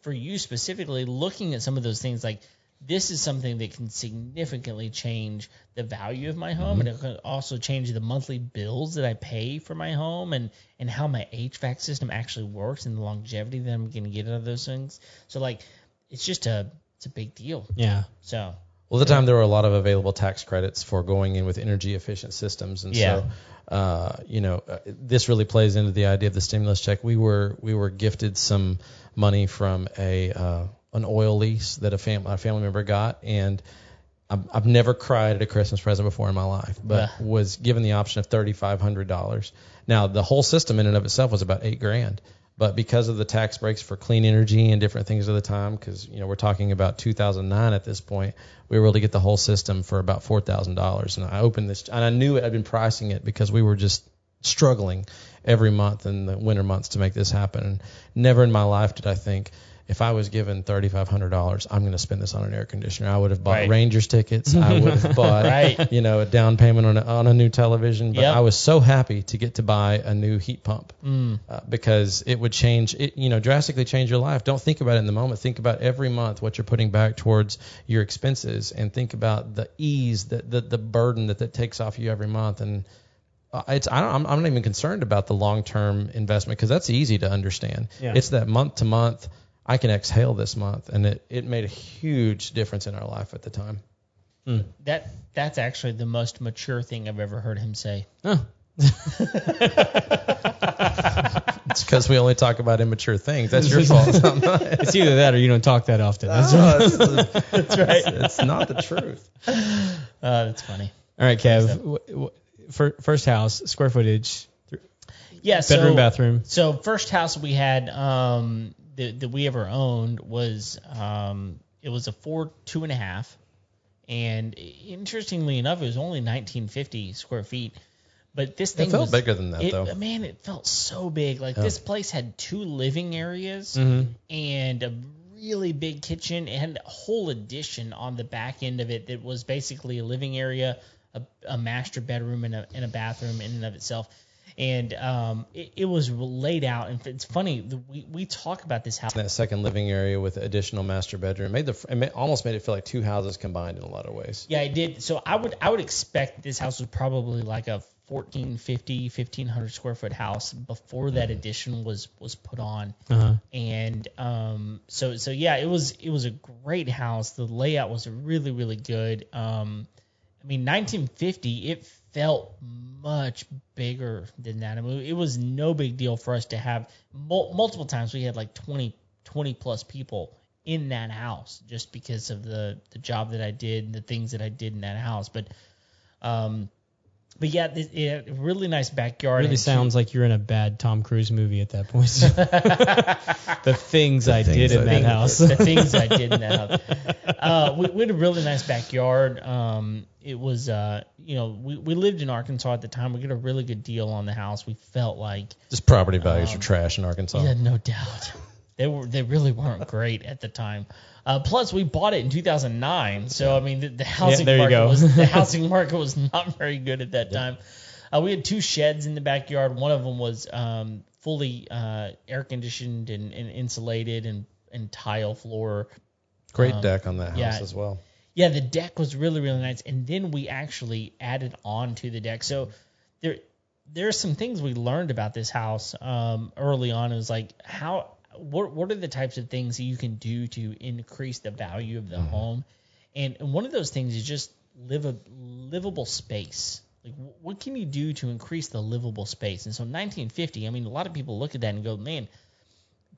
A: for you specifically, looking at some of those things, like this is something that can significantly change the value of my home, and it can also change the monthly bills that I pay for my home, and how my HVAC system actually works, and the longevity that I'm going to get out of those things. So like, it's a big deal.
B: Yeah.
A: So.
C: Well, at the time there were a lot of available tax credits for going in with energy efficient systems, and so this really plays into the idea of the stimulus check. We were gifted some money from an oil lease that a family member got, and I've never cried at a Christmas present before in my life, but was given the option of $3,500. Now the whole system in and of itself was about $8,000. But because of the tax breaks for clean energy and different things at the time, because we're talking about 2009 at this point, we were able to get the whole system for about $4,000. And I opened this, and I knew I'd been pricing it because we were just struggling every month in the winter months to make this happen. And never in my life did I think, if I was given $3,500, I'm going to spend this on an air conditioner. I would have bought Rangers tickets. I would have bought, a down payment on a new television. But I was so happy to get to buy a new heat pump because it would drastically change your life. Don't think about it in the moment. Think about every month what you're putting back towards your expenses, and think about the ease, the burden that takes off you every month. And I'm not even concerned about the long-term investment, because that's easy to understand. Yeah. It's that month to month. I can exhale this month, and it made a huge difference in our life at the time.
A: That's actually the most mature thing I've ever heard him say.
B: Oh.
C: It's because we only talk about immature things. That's your fault.
B: It's either that or you don't talk that often.
C: That's right. It's not the truth.
A: That's funny.
B: All right, Kev. First house, square footage.
A: Yeah,
B: bedroom, bathroom.
A: So first house we had that we ever owned was it was a 2.5, and interestingly enough, it was only 1950 square feet. But this thing
C: felt bigger than that, though.
A: Man, it felt so big. Like this place had 2 living areas and a really big kitchen. It had a whole addition on the back end of it that was basically a living area, a master bedroom, and a bathroom in and of itself. And it was laid out, and it's funny. We talk about this house.
C: That second living area with the additional master bedroom almost made it feel like 2 houses combined in a lot of ways.
A: Yeah, it did. So I would expect this house was probably like a 1,500 square foot house before that addition was put on. And so yeah, it was a great house. The layout was really, really good. 1950, it felt much bigger than that. It was no big deal for us to have multiple times. We had like 20 plus people in that house just because of the job that I did and the things that I did in that house. But yeah, really nice backyard.
B: Really sounds like you're in a bad Tom Cruise movie at that point. The things I did in that house.
A: The things I did in that house. We had a really nice backyard. It was, we lived in Arkansas at the time. We got a really good deal on the house. We felt like
C: just property values are trash in Arkansas.
A: Yeah, no doubt. They really weren't great at the time. Plus, we bought it in 2009, so I mean the housing market was not very good at that time. We had 2 sheds in the backyard. One of them was fully air conditioned and insulated and tile floor.
C: Great deck on that house as well.
A: Yeah, the deck was really, really nice, and then we actually added on to the deck. So there are some things we learned about this house early on. It was like what are the types of things that you can do to increase the value of the home? And one of those things is just livable space. Like, what can you do to increase the livable space? And so 1950, I mean, a lot of people look at that and go, man,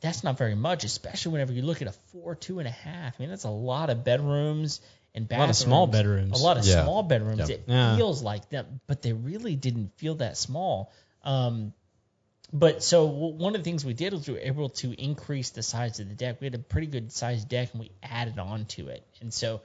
A: that's not very much, especially whenever you look at a 4.2 1/2. I mean, that's a lot of bedrooms and bathrooms.
B: A lot of small bedrooms.
A: A lot of small bedrooms.
C: Yeah.
A: It feels like that, but they really didn't feel that small. But so one of the things we did was we were able to increase the size of the deck. We had a pretty good sized deck, and we added on to it. And so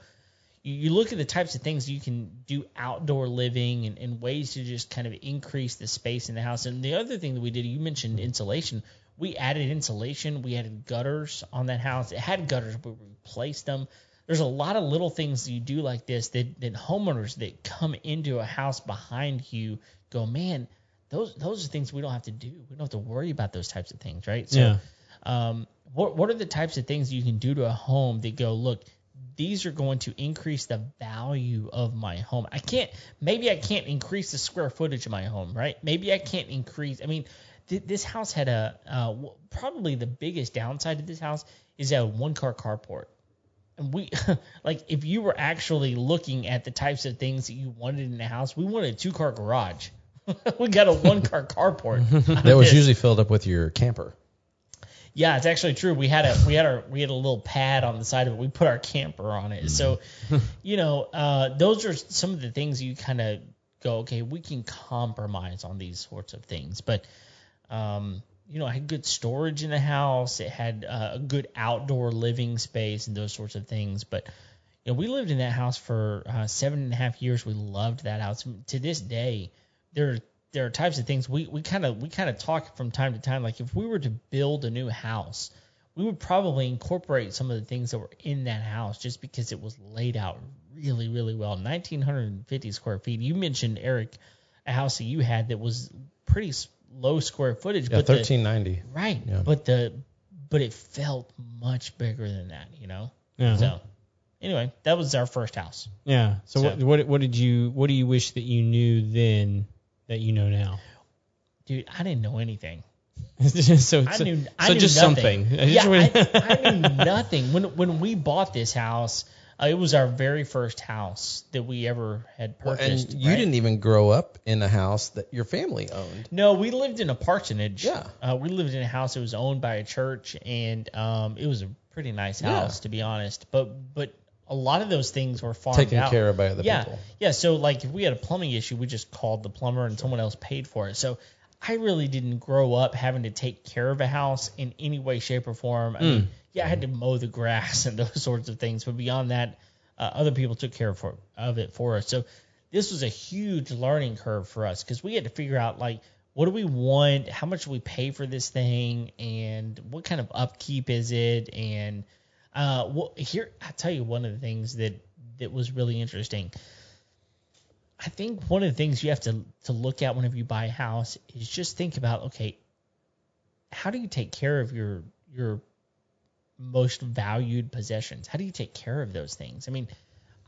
A: you look at the types of things you can do outdoor living and ways to just kind of increase the space in the house. And the other thing that we did, you mentioned insulation. We added insulation. We added gutters on that house. It had gutters, but we replaced them. There's a lot of little things that you do like this that homeowners that come into a house behind you go, man, those are things we don't have to do. We don't have to worry about those types of things, right? So, what are the types of things you can do to a home that go, look, these are going to increase the value of my home. Maybe I can't increase the square footage of my home, right? Maybe I can't increase. I mean, this house had probably the biggest downside of this house is a 1-car carport. And we, like, if you were actually looking at the types of things that you wanted in a house, we wanted a 2-car garage. We got a 1-car carport.
C: That was usually filled up with your camper.
A: Yeah, it's actually true. We had a little pad on the side of it. We put our camper on it. So, those are some of the things you kind of go, okay, we can compromise on these sorts of things. But, it had good storage in the house. It had a good outdoor living space and those sorts of things. But, we lived in that house for 7.5 years. We loved that house. To this day, there are types of things we kind of talk from time to time. Like, if we were to build a new house, we would probably incorporate some of the things that were in that house just because it was laid out really, really well. 1,950 square feet. You mentioned, Eric, a house that you had that was pretty low square footage.
C: Yeah, 1,390.
A: Right. Yeah. But it felt much bigger than that,
B: Yeah.
A: So anyway, that was our first house.
B: Yeah. So what do you wish that you knew then that you know now?
A: Dude, I didn't know anything.
B: so
A: I knew
B: just
A: nothing.
B: Something.
A: I knew nothing. When we bought this house, it was our very first house that we ever had purchased.
C: And you didn't even grow up in a house that your family owned.
A: No, we lived in a parsonage.
C: Yeah.
A: We lived in a house that was owned by a church, and it was a pretty nice house, to be honest. But a lot of those things were farmed
C: taken
A: out.
C: care of by other people.
A: Yeah. So like if we had a plumbing issue, we just called the plumber and someone else paid for it. So I really didn't grow up having to take care of a house in any way, shape, or form. I mean, I had to mow the grass and those sorts of things, but beyond that, other people took care of it for us. So this was a huge learning curve for us because we had to figure out, like, what do we want? How much do we pay for this thing? And what kind of upkeep is it? And here, I'll tell you one of the things that was really interesting. I think one of the things you have to look at whenever you buy a house is just think about, okay, how do you take care of your most valued possessions? How do you take care of those things? I mean,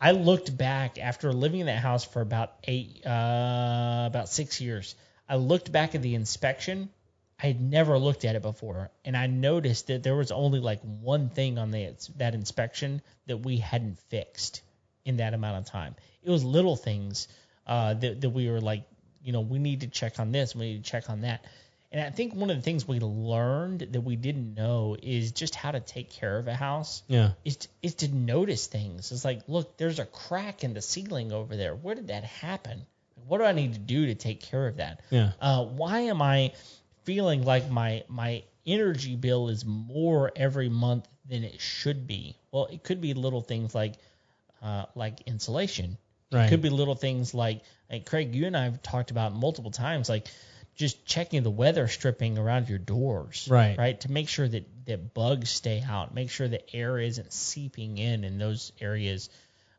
A: I looked back after living in that house for about 6 years. I looked back at the inspection. I had never looked at it before, and I noticed that there was only like one thing on that inspection that we hadn't fixed in that amount of time. It was little things that we were like, we need to check on this, we need to check on that. And I think one of the things we learned that we didn't know is just how to take care of a house.
B: Yeah.
A: Is to notice things. It's like, look, there's a crack in the ceiling over there. Where did that happen? What do I need to do to take care of that?
B: Yeah.
A: Why am I feeling like my energy bill is more every month than it should be? Well, it could be little things like insulation.
B: Right.
A: It could be little things like Craig, you and I have talked about multiple times, like just checking the weather stripping around your doors. Right. To make sure that bugs stay out, make sure the air isn't seeping in those areas.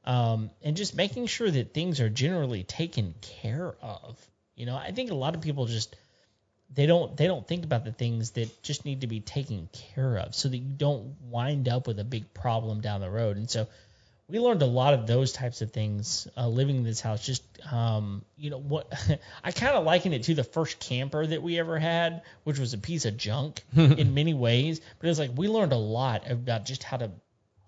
A: And just making sure that things are generally taken care of. I think a lot of people just they don't think about the things that just need to be taken care of so that you don't wind up with a big problem down the road. And so we learned a lot of those types of things living in this house. Just what I kind of liken it to the first camper that we ever had, which was a piece of junk in many ways. But it was like we learned a lot about just how to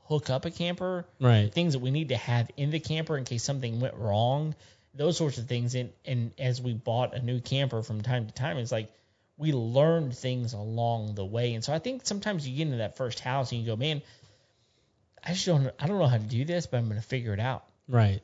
A: hook up a camper,
B: right?
A: Things that we need to have in the camper in case something went wrong, those sorts of things. And as we bought a new camper from time to time, it's like we learned things along the way. And so I think sometimes you get into that first house and you go, man, I don't know how to do this, but I'm going to figure it out.
B: Right.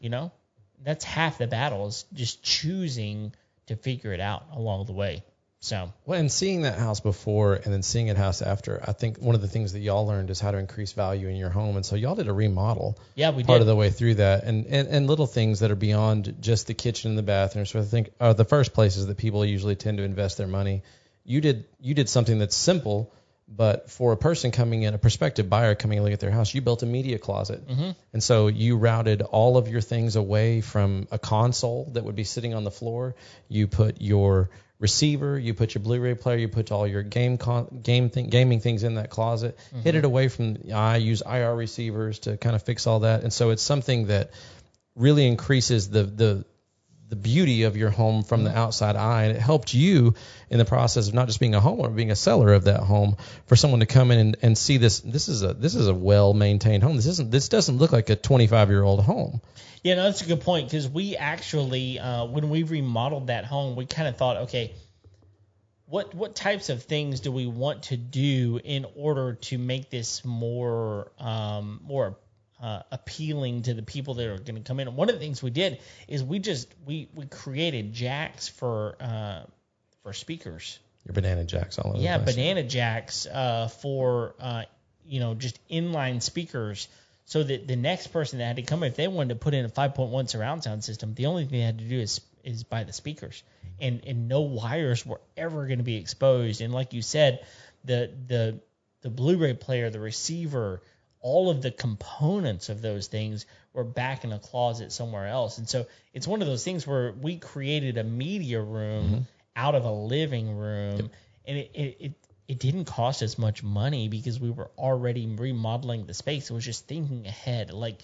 A: That's half the battle, is just choosing to figure it out along the way. So,
C: well, and seeing that house before and then seeing it house after, I think one of the things that y'all learned is how to increase value in your home. And so y'all did a remodel.
A: Yeah, we did.
C: Part of the way through that, and little things that are beyond just the kitchen and the bathroom. So I think are the first places that people usually tend to invest their money. You did something that's simple, but for a person coming in, a prospective buyer coming in to look at their house, you built a media closet.
A: Mm-hmm.
C: And so you routed all of your things away from a console that would be sitting on the floor. You put your receiver, you put your Blu-ray player, you put all your gaming things in that closet, hid it away from I use IR receivers to kind of fix all that. And so it's something that really increases the beauty of your home from the outside eye, and it helped you in the process of not just being a homeowner, but being a seller of that home, for someone to come in and see this. This is a well-maintained home. This doesn't look like a 25-year-old home.
A: Yeah, no, that's a good point, because we actually, when we remodeled that home, we kind of thought, okay, what types of things do we want to do in order to make this more appealing to the people that are going to come in? And one of the things we did is we created jacks for speakers.
C: Your banana jacks all over.
A: Yeah,
C: the place.
A: banana jacks for just inline speakers, so that the next person that had to come in, if they wanted to put in a 5.1 surround sound system, the only thing they had to do is buy the speakers, and no wires were ever going to be exposed. And like you said, the Blu-ray player, the receiver, all of the components of those things were back in a closet somewhere else. And so it's one of those things where we created a media room out of a living room, and it didn't cost as much money because we were already remodeling the space. It was just thinking ahead. Like,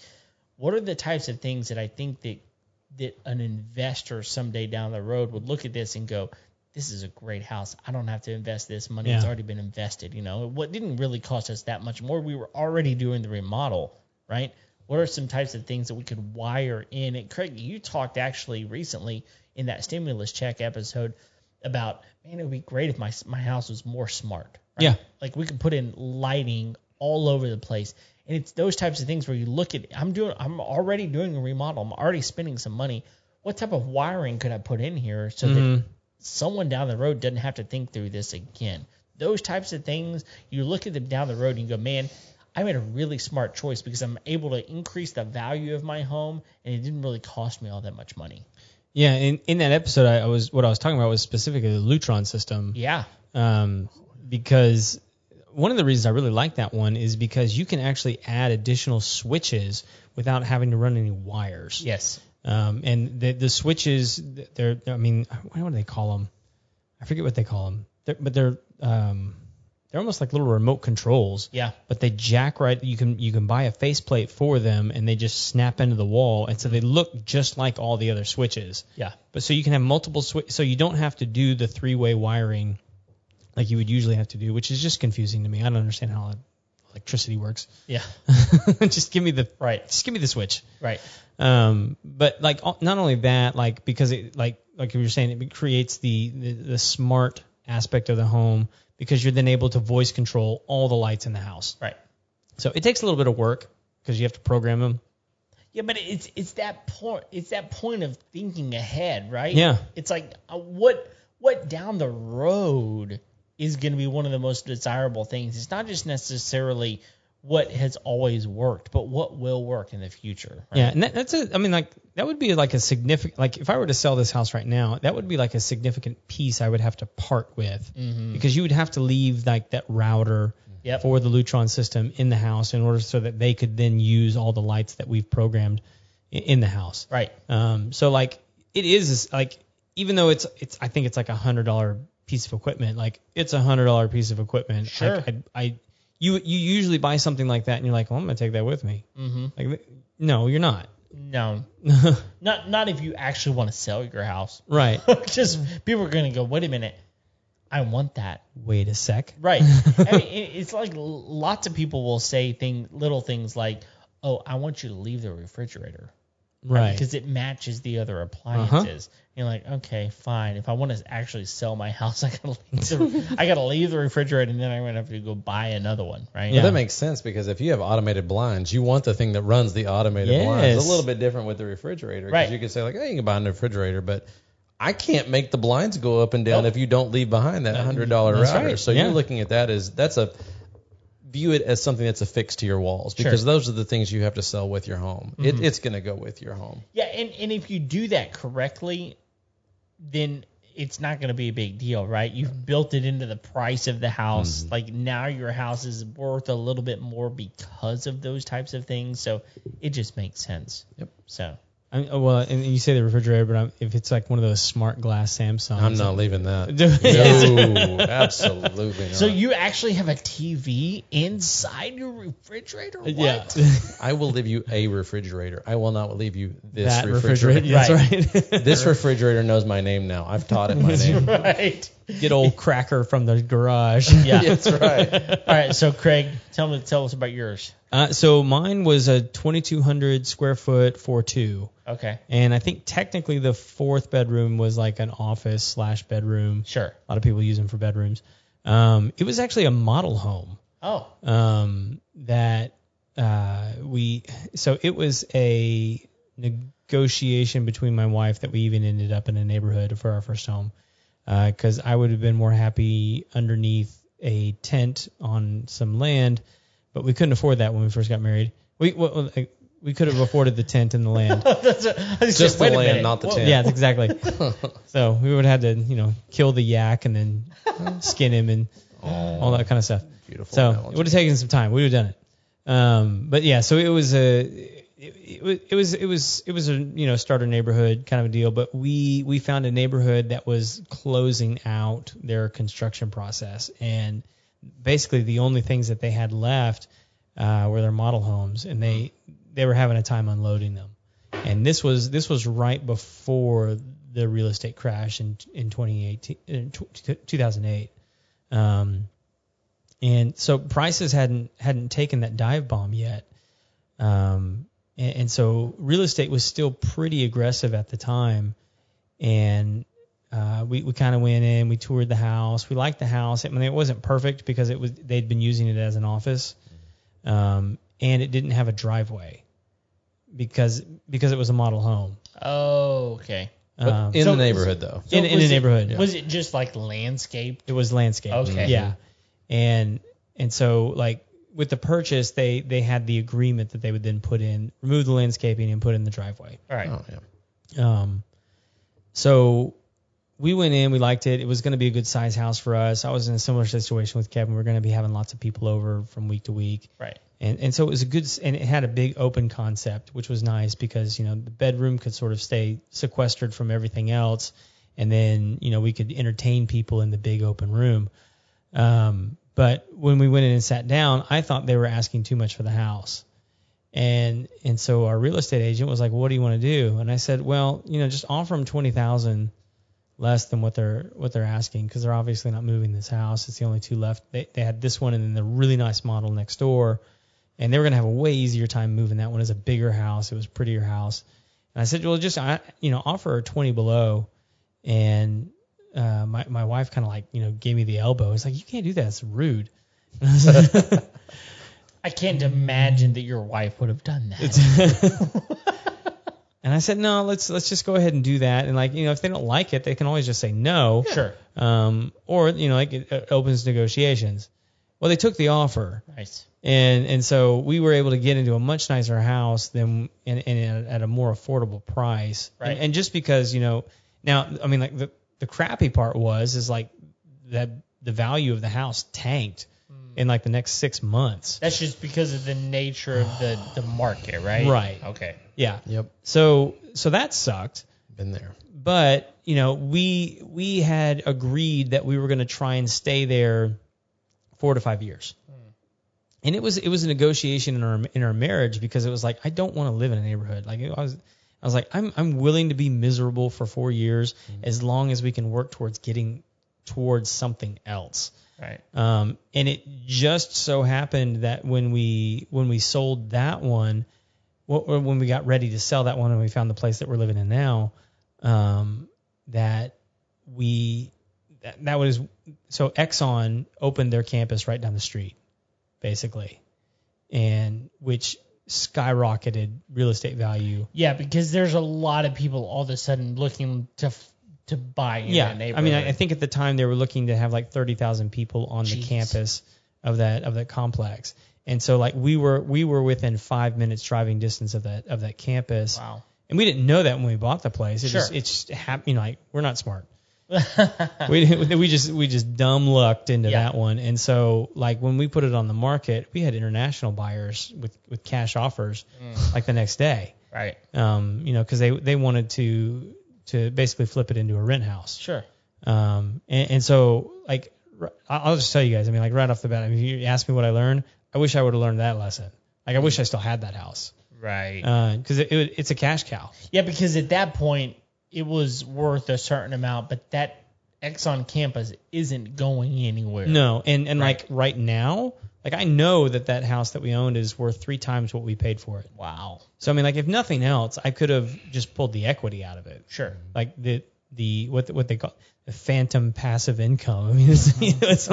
A: what are the types of things that I think that an investor someday down the road would look at this and go, this is a great house. I don't have to invest this money. It's already been invested. What didn't really cost us that much more. We were already doing the remodel, right? What are some types of things that we could wire in? And Craig, you talked actually recently in that stimulus check episode about, man, it would be great if my house was more smart. Right?
B: Yeah.
A: Like we could put in lighting all over the place. And it's those types of things where you look at, I'm already doing a remodel. I'm already spending some money. What type of wiring could I put in here so that someone down the road doesn't have to think through this again? Those types of things, you look at them down the road and you go, man, I made a really smart choice because I'm able to increase the value of my home, and it didn't really cost me all that much money.
B: Yeah, in that episode, what I was talking about was specifically the Lutron system.
A: Yeah.
B: Because one of the reasons I really like that one is because you can actually add additional switches without having to run any wires.
A: Yes.
B: And the switches, what do they call them? I forget what they call them. They're almost like little remote controls.
A: Yeah.
B: But they jack right. You can buy a faceplate for them, and they just snap into the wall, and so they look just like all the other switches.
A: Yeah.
B: But so you can have multiple so you don't have to do the three-way wiring like you would usually have to do, which is just confusing to me. I don't understand how electricity works.
A: Yeah.
B: Just give me the switch.
A: Right.
B: But like not only that, like because it like you were saying, it creates the smart aspect of the home because you're then able to voice control all the lights in the house.
A: Right.
B: So it takes a little bit of work because you have to program them.
A: Yeah, but it's that point. It's that point of thinking ahead, right?
B: Yeah.
A: It's like what down the road is going to be one of the most desirable things. It's not just necessarily what has always worked, but what will work in the future. Right?
B: Yeah, and that would be like a significant, like if I were to sell this house right now, that would be like a significant piece I would have to part with because you would have to leave like that router for the Lutron system in the house in order so that they could then use all the lights that we've programmed in the house.
A: Right.
B: So like it is like, even though it's I think it's like $100 piece of equipment, like it's $100 piece of equipment.
A: Sure.
B: You usually buy something like that and you're like, well, I'm going to take that with me. Mm-hmm. Like, no, you're not.
A: No. not if you actually want to sell your house.
B: Right.
A: Just people are going to go, wait a minute, I want that.
B: Wait a sec.
A: Right. I mean, it's like lots of people will say little things like, oh, I want you to leave the refrigerator.
B: Right.
A: Because it matches the other appliances. You're like, okay, fine. If I want to actually sell my house, I gotta leave the refrigerator, and then I'm gonna have to go buy another one, right?
C: Yeah, that makes sense because if you have automated blinds, you want the thing that runs the automated blinds. It's a little bit different with the refrigerator because you can say like, hey, you can buy a refrigerator, but I can't make the blinds go up and down if you don't leave behind that $100 router.
B: Right.
C: So you're looking at that as view it as something that's affixed to your walls because those are the things you have to sell with your home. It's going to go with your home.
A: Yeah, and if you do that correctly, then it's not going to be a big deal, right? You've built it into the price of the house. Like now your house is worth a little bit more because of those types of things. So it just makes sense.
C: Yep.
A: So.
B: Well, and you say the refrigerator, but if it's like one of those smart glass Samsungs,
C: I'm not leaving that. No, absolutely not.
A: So you actually have a TV inside your refrigerator? What?
B: Yeah.
C: I will leave you a refrigerator. I will not leave you this
B: that
C: refrigerator.
B: That's right.
C: This refrigerator knows my name now. I've taught it my name.
A: Right.
B: Good old cracker from the garage.
A: Yeah,
C: that's right.
A: All right, so Craig, tell us about yours.
B: So mine was a 2,200 square foot 4.2.
A: Okay.
B: And I think technically the fourth bedroom was like an office / bedroom.
A: Sure.
B: A lot of people use them for bedrooms. It was actually a model home.
A: Oh.
B: So it was a negotiation between my wife that we even ended up in a neighborhood for our first home. Because I would have been more happy underneath a tent on some land, but we couldn't afford that when we first got married. We could have afforded the tent and the land.
C: Just the land, not the tent.
B: Yeah, exactly. So we would have had to, kill the yak and then skin him and all that kind of stuff.
C: Beautiful.
B: So
C: analogy.
B: it would have taken some time. We would have done it. But yeah, so it was a starter neighborhood kind of a deal, but we found a neighborhood that was closing out their construction process, and basically the only things that they had left were their model homes, and they were having a time unloading them. And this was right before the real estate crash in 2008. And so prices hadn't taken that dive bomb yet. And so real estate was still pretty aggressive at the time. And we kind of went in, we toured the house. We liked the house. I mean, it wasn't perfect because they'd been using it as an office. And it didn't have a driveway because it was a model home.
A: Oh, okay.
C: But in the neighborhood, though.
B: In a neighborhood.
A: Was it just like landscaped?
B: It was landscaped.
A: Okay.
B: Yeah. And so like with the purchase, they had the agreement that they would then remove the landscaping and put in the driveway.
A: All right.
C: Oh, yeah.
B: So we went in, we liked it. It was going to be a good size house for us. I was in a similar situation with Kevin. We were going to be having lots of people over from week to week.
A: Right.
B: And so it was and it had a big open concept, which was nice because, the bedroom could sort of stay sequestered from everything else. And then, we could entertain people in the big open room. But when we went in and sat down, I thought they were asking too much for the house. And so our real estate agent was like, well, what do you want to do? And I said, well, just offer them $20,000 less than what they're asking, because they're obviously not moving this house. It's the only two left. They had this one and then the really nice model next door, and they were going to have a way easier time moving that one. It's a bigger house. It was a prettier house. And I said, well, just offer her 20 below. And my my wife kind of like, gave me the elbow. It's like, you can't do that. It's rude.
A: I can't imagine that your wife would have done that.
B: And I said, no, let's just go ahead and do that. And like, if they don't like it, they can always just say no.
A: Sure.
B: Or, like it opens negotiations. Well, they took the offer.
A: Nice.
B: And so we were able to get into a much nicer house than and at a more affordable price.
A: Right.
B: And just because, now, I mean, like the crappy part is like that the value of the house tanked in like the next 6 months.
A: That's just because of the nature of the market, right?
B: Right.
A: Okay.
B: Yeah.
C: Yep.
B: So that sucked.
C: Been there.
B: But, we had agreed that we were going to try and stay there 4 to 5 years. And it was a negotiation in our marriage, because it was like, I don't want to live in a neighborhood. Like I was like, I'm willing to be miserable for 4 years as long as we can work towards getting towards something else.
A: Right.
B: And it just so happened that when we sold that one, when we got ready to sell that one and we found the place that we're living in now, so Exxon opened their campus right down the street, basically, and which skyrocketed real estate value.
A: Yeah, because there's a lot of people all of a sudden looking to buy in that neighborhood.
B: I mean, I think at the time they were looking to have like 30,000 people on the campus of that complex, and so like we were within 5 minutes driving distance of that campus.
A: Wow.
B: And we didn't know that when we bought the place. It just happened. Like, we're not smart. we just dumb lucked into that one. And so like when we put it on the market, we had international buyers with cash offers like the next day.
A: Right.
B: Because they wanted to basically flip it into a rent house.
A: Sure.
B: And so like I'll just tell you guys, I mean, like right off the bat, I mean, if you ask me what I learned, I wish I would have learned that lesson. Like I wish I still had that house.
A: Right.
B: Because it's a cash cow.
A: Yeah, because at that point it was worth a certain amount, but that Exxon campus isn't going anywhere.
B: No, and like right now, like I know that house that we owned is worth 3 times what we paid for it.
A: Wow.
B: So I mean, like if nothing else, I could have just pulled the equity out of it.
A: Sure.
B: Like the what they call the phantom passive income. I mean, it's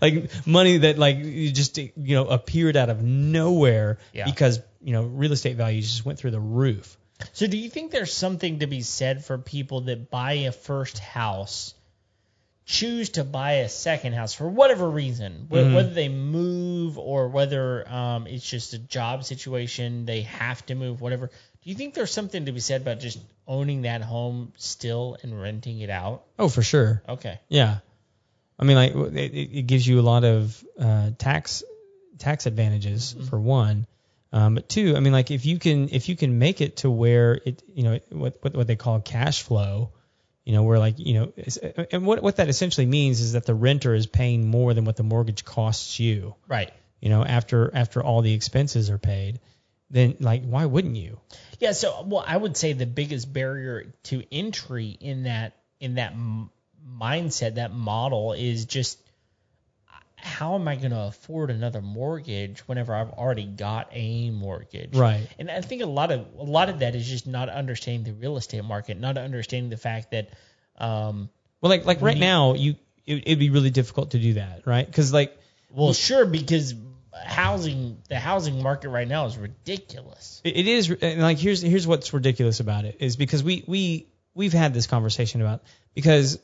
B: like money that like you just appeared out of nowhere because real estate values just went through the roof.
A: So do you think there's something to be said for people that buy a first house, choose to buy a second house for whatever reason, whether they move or whether it's just a job situation, they have to move, whatever. Do you think there's something to be said about just owning that home still and renting it out?
B: Oh, for sure.
A: Okay.
B: Yeah. I mean, like it gives you a lot of tax advantages for one. But two, I mean, like if you can make it to where it, what they call cash flow, where like, and what that essentially means is that the renter is paying more than what the mortgage costs you.
A: Right.
B: After all the expenses are paid, then like, why wouldn't you?
A: Yeah. So, well, I would say the biggest barrier to entry in that mindset, that model is just, how am I going to afford another mortgage whenever I've already got a mortgage?
B: Right.
A: And I think a lot of that is just not understanding the real estate market, not understanding the fact that
B: well, like right now it'd be really difficult to do that, right? Because like,
A: well, sure, because the housing market right now is ridiculous.
B: It is, and like here's what's ridiculous about it is because we've had this conversation about, because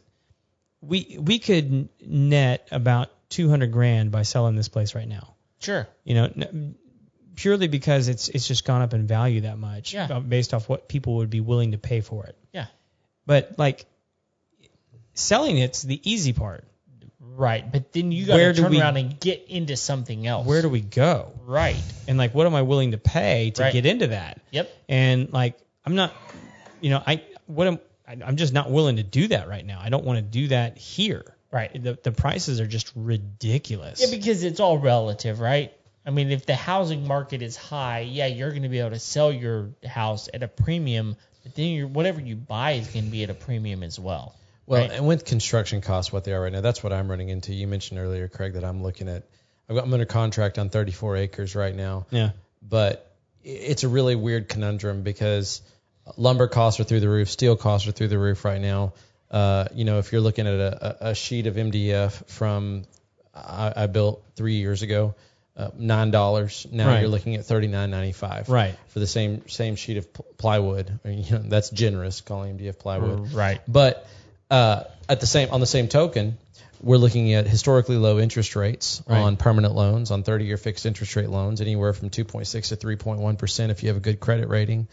B: we could net about $200,000 by selling this place right now.
A: Sure.
B: Purely because it's just gone up in value that much, based off what people would be willing to pay for it.
A: Yeah.
B: But like selling it's the easy part.
A: Right, but then you got to turn around and get into something else.
B: Where do we go?
A: Right.
B: And like, what am I willing to pay to get into that?
A: Yep.
B: And like, I'm not, I'm just not willing to do that right now. I don't want to do that here.
A: Right.
B: The prices are just ridiculous.
A: Yeah, because it's all relative, right? I mean, if the housing market is high, you're going to be able to sell your house at a premium, but then whatever you buy is going to be at a premium as well.
C: Well,
A: right?
C: And with construction costs, what they are right now, that's what I'm running into. You mentioned earlier, Craig, that I'm looking at. I'm under contract on 34 acres right now.
B: Yeah.
C: But it's a really weird conundrum because lumber costs are through the roof, steel costs are through the roof right now. if you're looking at a sheet of MDF from I built 3 years ago, $9. Now you're looking at $39.95.
B: Right.
C: For the same sheet of plywood. I mean, that's generous calling MDF plywood.
A: Right.
C: But on the same token, we're looking at historically low interest rates on permanent loans, on 30-year fixed interest rate loans, anywhere from 2.6 to 3.1% if you have a good credit rating.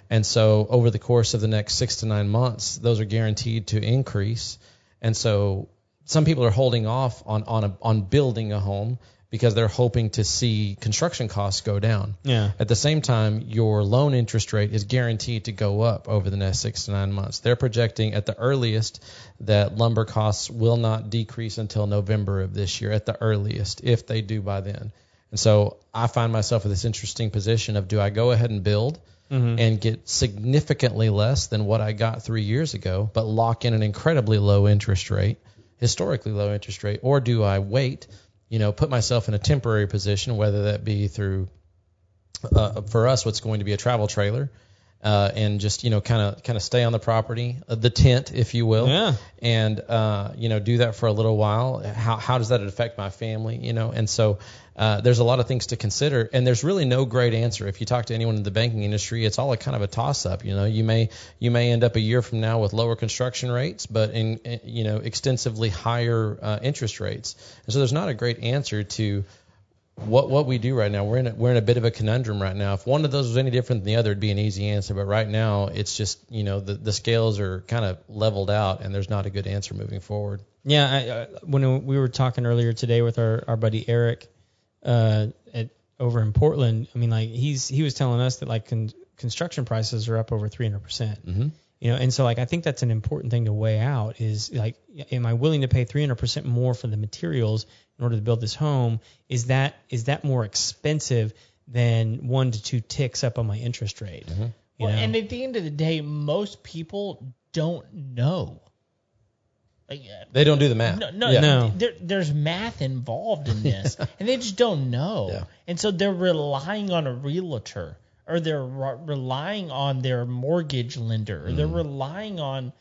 C: And so over the course of the next 6 to 9 months, those are guaranteed to increase. And so some people are holding off on building a home because they're hoping to see construction costs go down.
B: Yeah.
C: At the same time, your loan interest rate is guaranteed to go up over the next 6 to 9 months. They're projecting at the earliest that lumber costs will not decrease until November of this year, at the earliest, if they do by then. And so I find myself in this interesting position of, do I go ahead and build and get significantly less than what I got 3 years ago, but lock in an incredibly low interest rate, historically low interest rate, or do I wait, put myself in a temporary position, whether that be through, for us, what's going to be a travel trailer, and just, kind of stay on the property, the tent, if you will, and, do that for a little while. How does that affect my family, And so there's a lot of things to consider, and there's really no great answer. If you talk to anyone in the banking industry, it's all a kind of a toss-up. You may end up a year from now with lower construction rates, but in extensively higher interest rates. And so there's not a great answer to what we do right now. We're in a bit of a conundrum right now. If one of those was any different than the other, it'd be an easy answer. But right now, it's just the scales are kind of leveled out, and there's not a good answer moving forward.
B: Yeah, when we were talking earlier today with our buddy Eric over in Portland, I mean, like he was telling us that like construction prices are up over 300%.
C: Mm-hmm.
B: And so like I think that's an important thing to weigh out is like, am I willing to pay 300% more for the materials in order to build this home? Is that more expensive than 1 to 2 ticks up on my interest rate?
C: Mm-hmm.
A: Well, and at the end of the day, most people don't know. Like,
C: they don't do the math.
A: No. There's math involved in this, and they just don't know.
C: Yeah.
A: And so they're relying on a realtor, or they're relying on their mortgage lender, or they're relying on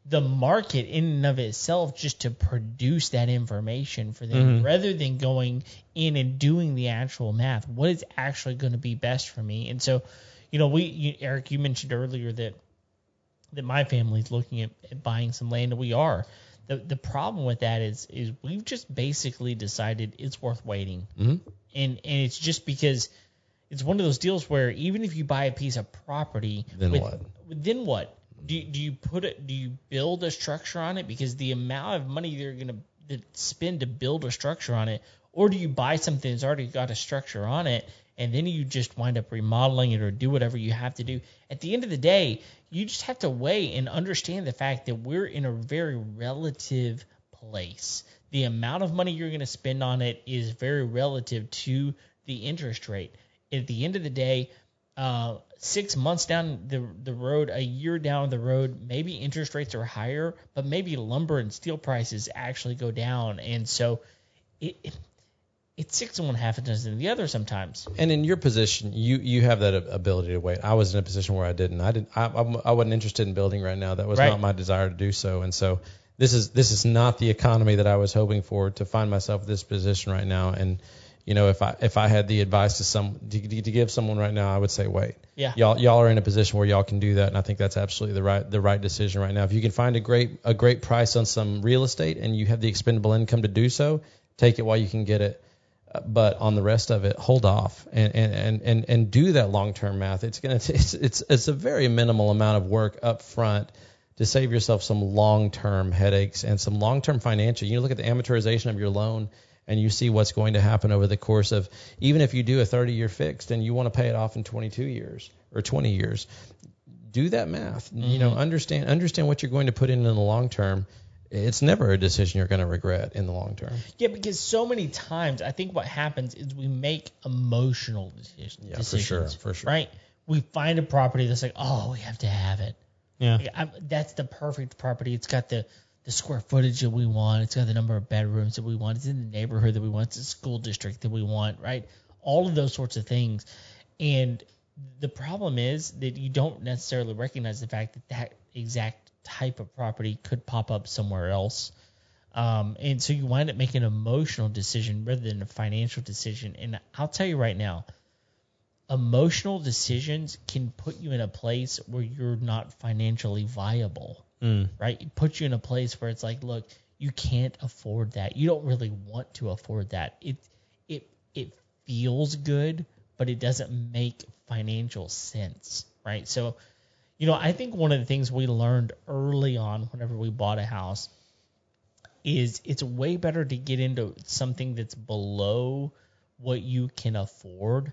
A: the market in and of itself just to produce that information for them, rather than going in and doing the actual math. What is actually going to be best for me? And so, Eric, you mentioned earlier that my family's looking at buying some land, and we are. The problem with that is we've just basically decided it's worth waiting. Mm-hmm. And it's just because it's one of those deals where even if you buy a piece of property, then what? Do you build a structure on it? Because the amount of money you're going to spend to build a structure on it, or do you buy something that's already got a structure on it, and then you just wind up remodeling it or do whatever you have to do? At the end of the day, you just have to weigh and understand the fact that we're in a very relative place. The amount of money you're going to spend on it is very relative to the interest rate. At the end of the day, 6 months down the road, a year down the road, maybe interest rates are higher, but maybe lumber and steel prices actually go down. And so it's 6 and 1/2 dozen the other sometimes. And
C: in your position, you have that ability to wait. I was in a position where I didn't. I wasn't interested in building right now. That was not my desire to do so. And so this is not the economy that I was hoping for, to find myself in this position right now. And if I had the advice to give someone right now, I would say wait.
A: Yeah.
C: Y'all are in a position where y'all can do that, and I think that's absolutely the right decision right now. If you can find a great price on some real estate and you have the expendable income to do so, take it while you can get it. But on the rest of it, hold off and do that long-term math. It's a very minimal amount of work up front to save yourself some long-term headaches and some long-term financial. You look at the amortization of your loan, and you see what's going to happen over the course of, even if you do a 30-year fixed and you want to pay it off in 22 years or 20 years, do that math. Mm-hmm. Understand what you're going to put in the long term. It's never a decision you're going to regret in the long term. Yeah, because so many times I think what happens is we make emotional decisions. Yeah, for sure. Right? We find a property that's like, oh, we have to have it. Yeah. That's the perfect property. It's got the square footage that we want. It's got the number of bedrooms that we want. It's in the neighborhood that we want. It's the school district that we want, right? All of those sorts of things. And the problem is that you don't necessarily recognize the fact that exact
A: type of property could pop up somewhere else. And so you wind up making an emotional decision rather than a financial decision. And I'll tell you right now, emotional decisions can put you in a place where you're not financially viable, right? It puts you in a place where it's like, look, you can't afford that. You don't really want to afford that. It feels good, but it doesn't make financial sense, right? So, I think one of the things we learned early on whenever we bought a house is it's way better to get into something that's below what you can afford.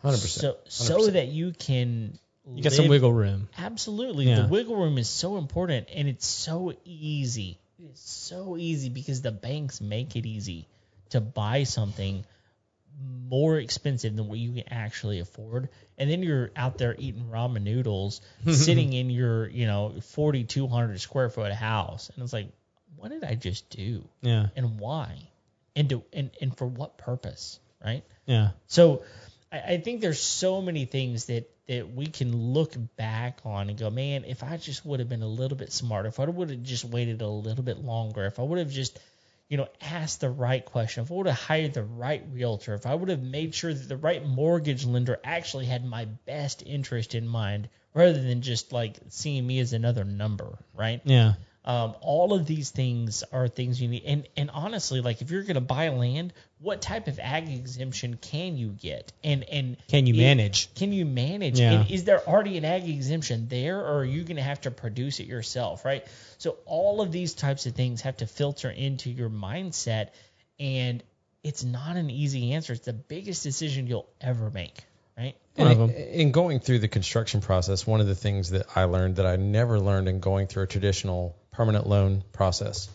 C: 100%.
A: So that you can
B: You got some wiggle room.
A: Absolutely.
B: Yeah.
A: The wiggle room is so important, and it's so easy. It's so easy because the banks make it easy to buy something more expensive than what you can actually afford. And then you're out there eating ramen noodles, sitting in your, 4,200 square foot house. And it's like, what did I just do?
B: Yeah.
A: And why? And for what purpose? Right?
B: Yeah.
A: So I think there's so many things that we can look back on and go, man, if I just would have been a little bit smarter, if I would have just waited a little bit longer, if I would have just, asked the right question, if I would have hired the right realtor, if I would have made sure that the right mortgage lender actually had my best interest in mind rather than just like seeing me as another number, right?
B: Yeah.
A: All of these things are things you need. And honestly, like if you're going to buy land, what type of ag exemption can you get? And
B: Can you manage?
A: Can you manage?
B: Yeah.
A: And is there already an ag exemption there, or are you going to have to produce it yourself, right? So all of these types of things have to filter into your mindset, and it's not an easy answer. It's the biggest decision you'll ever make, right?
C: In going through the construction process, one of the things that I learned that I never learned in going through a traditional permanent loan process,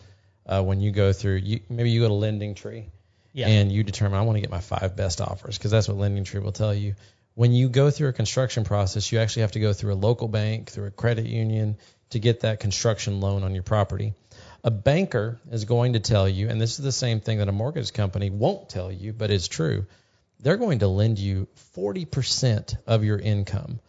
C: when you go through, maybe you go to Lending Tree, and you determine, I want to get my 5 best offers, because that's what Lending Tree will tell you. When you go through a construction process, you actually have to go through a local bank, through a credit union to get that construction loan on your property. A banker is going to tell you, and this is the same thing that a mortgage company won't tell you, but it's true. They're going to lend you 40% of your income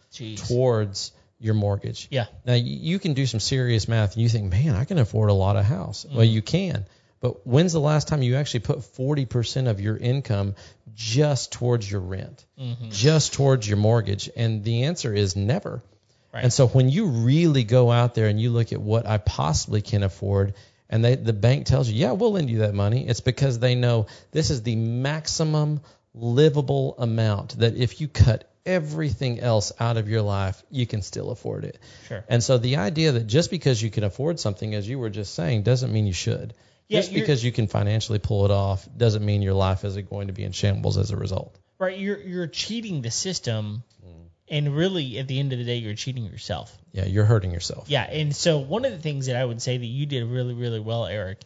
C: towards your mortgage.
A: Yeah.
C: Now, you can do some serious math, and you think, man, I can afford a lot of house. Well, you can. But when's the last time you actually put 40% of your income just towards your rent, just towards your mortgage? And the answer is never. Right. And so when you really go out there and you look at what I possibly can afford, and the bank tells you, yeah, we'll lend you that money, it's because they know this is the maximum livable amount that if you cut everything else out of your life, you can still afford it.
A: Sure.
C: And so the idea that just because you can afford something, as you were just saying, doesn't mean you should.
A: Yeah,
C: just because you can financially pull it off doesn't mean your life isn't going to be in shambles as a result.
A: Right. You're cheating the system, and really at the end of the day, you're cheating yourself.
C: Yeah, you're hurting yourself.
A: Yeah, and so one of the things that I would say that you did really, really well, Eric,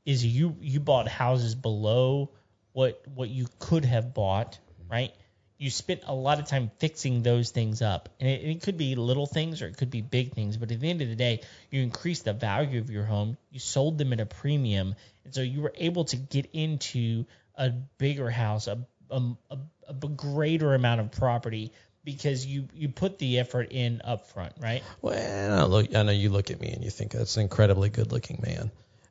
A: is you bought houses below what you could have bought, right? You spent a lot of time fixing those things up. And it could be little things or it could be big things, but at the end of the day, you increased the value of your home, you sold them at a premium, and so you were able to get into a bigger house, a greater amount of property, because you put the effort in up front, right?
C: Well, I know you look at me and you think that's an incredibly good-looking man.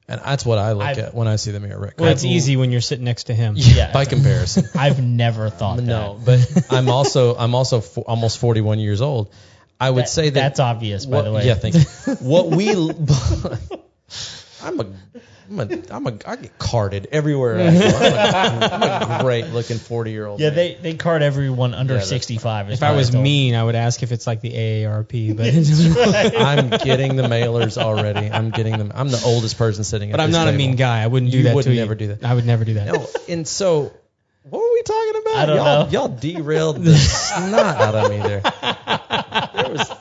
C: And that's what I look at when I see the mayor, Rick.
B: Well, it's easy when you're sitting next to him.
C: Yeah, by comparison.
A: I've never thought that.
C: No, but I'm also almost 41 years old. I would say
A: that's obvious, by the way.
C: Yeah, thank you. What we I get carded everywhere I go. I'm a great looking 40-year-old.
A: Yeah,
C: man.
A: they card everyone under 65.
B: If I was mean, I would ask if it's like the AARP. But
C: I'm getting the mailers already. I'm getting them. I'm the oldest person sitting at this table.
B: But I'm not a mean guy. I wouldn't do that to you.
C: You would never do that.
B: I would never do that.
C: No, and so what were we talking about?
A: I don't know.
C: Y'all derailed the snot out of me there.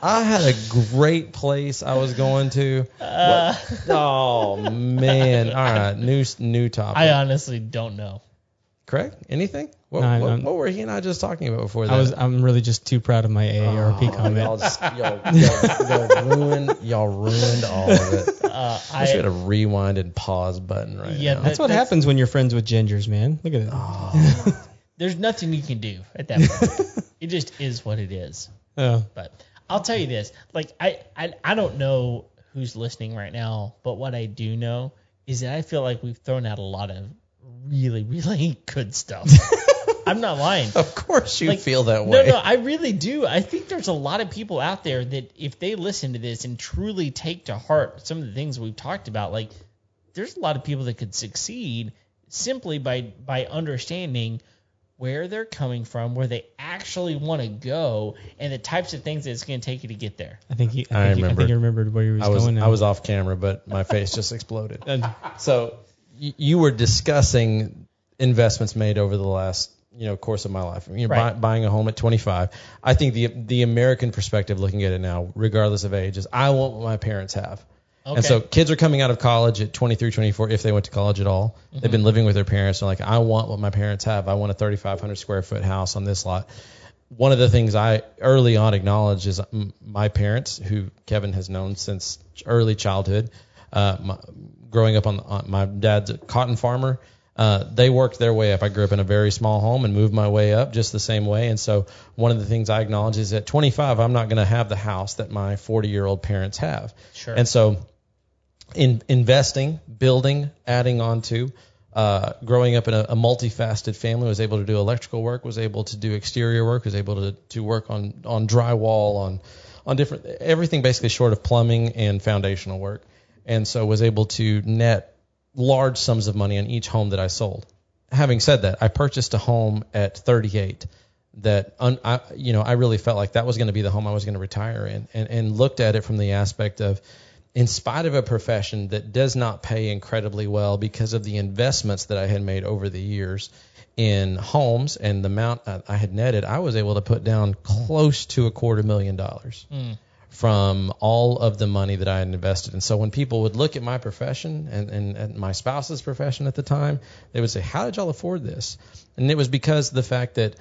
C: I had a great place I was going to. Oh man! All right, new topic.
A: I honestly don't know.
C: Craig, anything? What were he and I just talking about before that?
B: I'm really just too proud of my AARP comment.
C: Y'all ruined all of it. I should have a rewind and pause button right now.
B: That's what happens when you're friends with gingers, man. Look at it.
C: Oh.
A: There's nothing you can do at that point. It just is what it is.
B: Oh.
A: But I'll tell you this, like I don't know who's listening right now, but what I do know is that I feel like we've thrown out a lot of really, really good stuff. I'm not lying.
C: Of course you feel that way.
A: No, I really do. I think there's a lot of people out there that if they listen to this and truly take to heart some of the things we've talked about, like there's a lot of people that could succeed simply by understanding where they're coming from, where they actually want to go, and the types of things that it's going to take you to get there.
B: I think you remembered where you was going now.
C: I was off camera, but my face just exploded. So you were discussing investments made over the last course of my life. Buying a home at 25. I think the American perspective, looking at it now, regardless of age, is I want what my parents have. Okay. And so kids are coming out of college at 23, 24, if they went to college at all. Mm-hmm. They've been living with their parents. They're like, I want what my parents have. I want a 3,500 square foot house on this lot. One of the things I early on acknowledged is my parents, who Kevin has known since early childhood, growing up on my dad's a cotton farmer. They worked their way up. I grew up in a very small home and moved my way up just the same way. And so one of the things I acknowledge is at 25, I'm not going to have the house that my 40-year-old parents have.
A: Sure.
C: And so in investing, building, adding on to, growing up in a multifaceted family, was able to do electrical work, was able to do exterior work, was able to work on drywall, on different, everything basically short of plumbing and foundational work. And so was able to net large sums of money on each home that I sold. Having said that, I purchased a home at 38 that I really felt like that was going to be the home I was going to retire in, and looked at it from the aspect of, in spite of a profession that does not pay incredibly well because of the investments that I had made over the years in homes and the amount I had netted, I was able to put down close to $250,000 from all of the money that I had invested. And so when people would look at my profession and my spouse's profession at the time, they would say, how did y'all afford this? And it was because of the fact that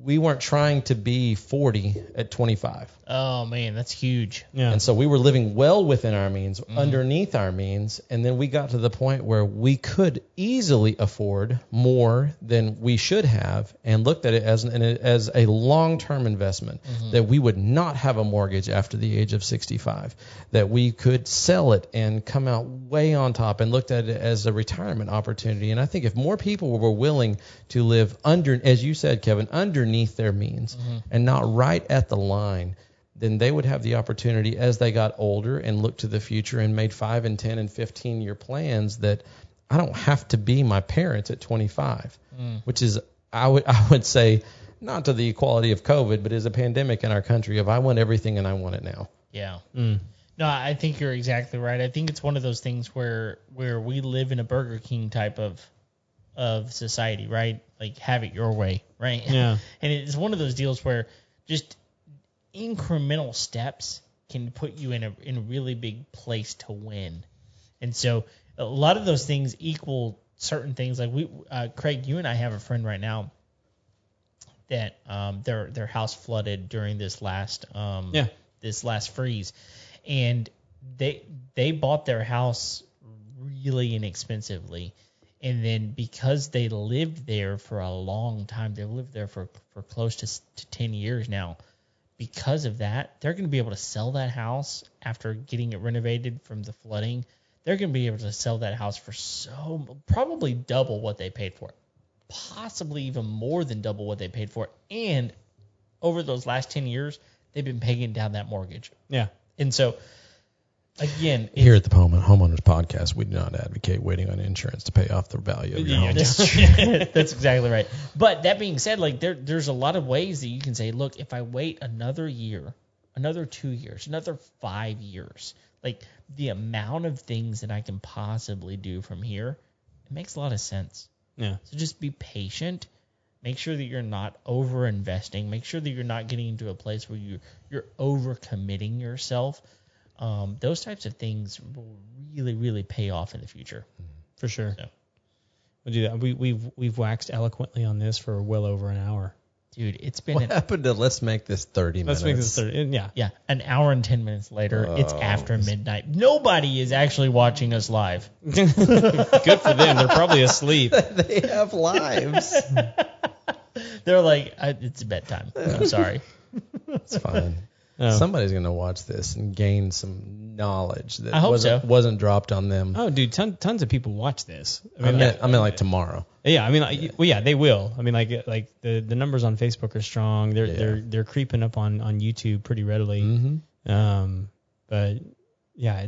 C: we weren't trying to be 40 at 25.
A: Oh, man, that's huge.
B: Yeah.
C: And so we were living well within our means, underneath our means, and then we got to the point where we could easily afford more than we should have, and looked at it as a long-term investment, that we would not have a mortgage after the age of 65, that we could sell it and come out way on top, and looked at it as a retirement opportunity. And I think if more people were willing to live under, as you said, Kevin, underneath their means and not right at the line, then they would have the opportunity as they got older and looked to the future and made 5 and 10 and 15-year plans that I don't have to be my parents at 25, which is, I would say, not to the equality of COVID, but as a pandemic in our country, if I want everything and I want it now.
A: Yeah. No, I think you're exactly right. I think it's one of those things where we live in a Burger King type of society, right? Like, have it your way, right?
B: Yeah.
A: And it's one of those deals where just incremental steps can put you in a really big place to win. And so a lot of those things equal certain things. Like Craig, you and I have a friend right now that their house flooded during this last freeze, and they bought their house really inexpensively. And then because they lived there for a long time, they lived there for close to 10 years now. Because of that, they're going to be able to sell that house after getting it renovated from the flooding. They're going to be able to sell that house for probably double what they paid for it, possibly even more than double what they paid for it. And over those last 10 years, they've been paying down that mortgage.
B: Yeah.
A: And so, again,
C: here at the Homeowners Podcast, we do not advocate waiting on insurance to pay off the value of your home.
A: That's exactly right. But that being said, like there's a lot of ways that you can say, look, if I wait another year, another 2 years, another 5 years, like the amount of things that I can possibly do from here, it makes a lot of sense.
B: Yeah.
A: So just be patient. Make sure that you're not over investing. Make sure that you're not getting into a place where you're over committing yourself. Those types of things will really, really pay off in the future.
B: For sure.
A: So.
B: We'll do that. We've waxed eloquently on this for well over an hour.
A: Dude, it's been...
C: What happened to let's make this 30 minutes?
B: Let's make this 30, yeah.
A: Yeah, an hour and 10 minutes later, it's after midnight. Nobody is actually watching us live.
B: Good for them. They're probably asleep.
C: They have lives.
A: They're like, it's bedtime. I'm sorry.
C: It's fine. Somebody's going to watch this and gain some knowledge that
A: I hope
C: wasn't dropped on them.
B: Oh, dude, tons of people watch this.
C: I mean, like tomorrow.
B: Yeah, I mean, they will. I mean, like the numbers on Facebook are strong. They're creeping up on YouTube pretty readily.
C: Mm-hmm.
B: But yeah,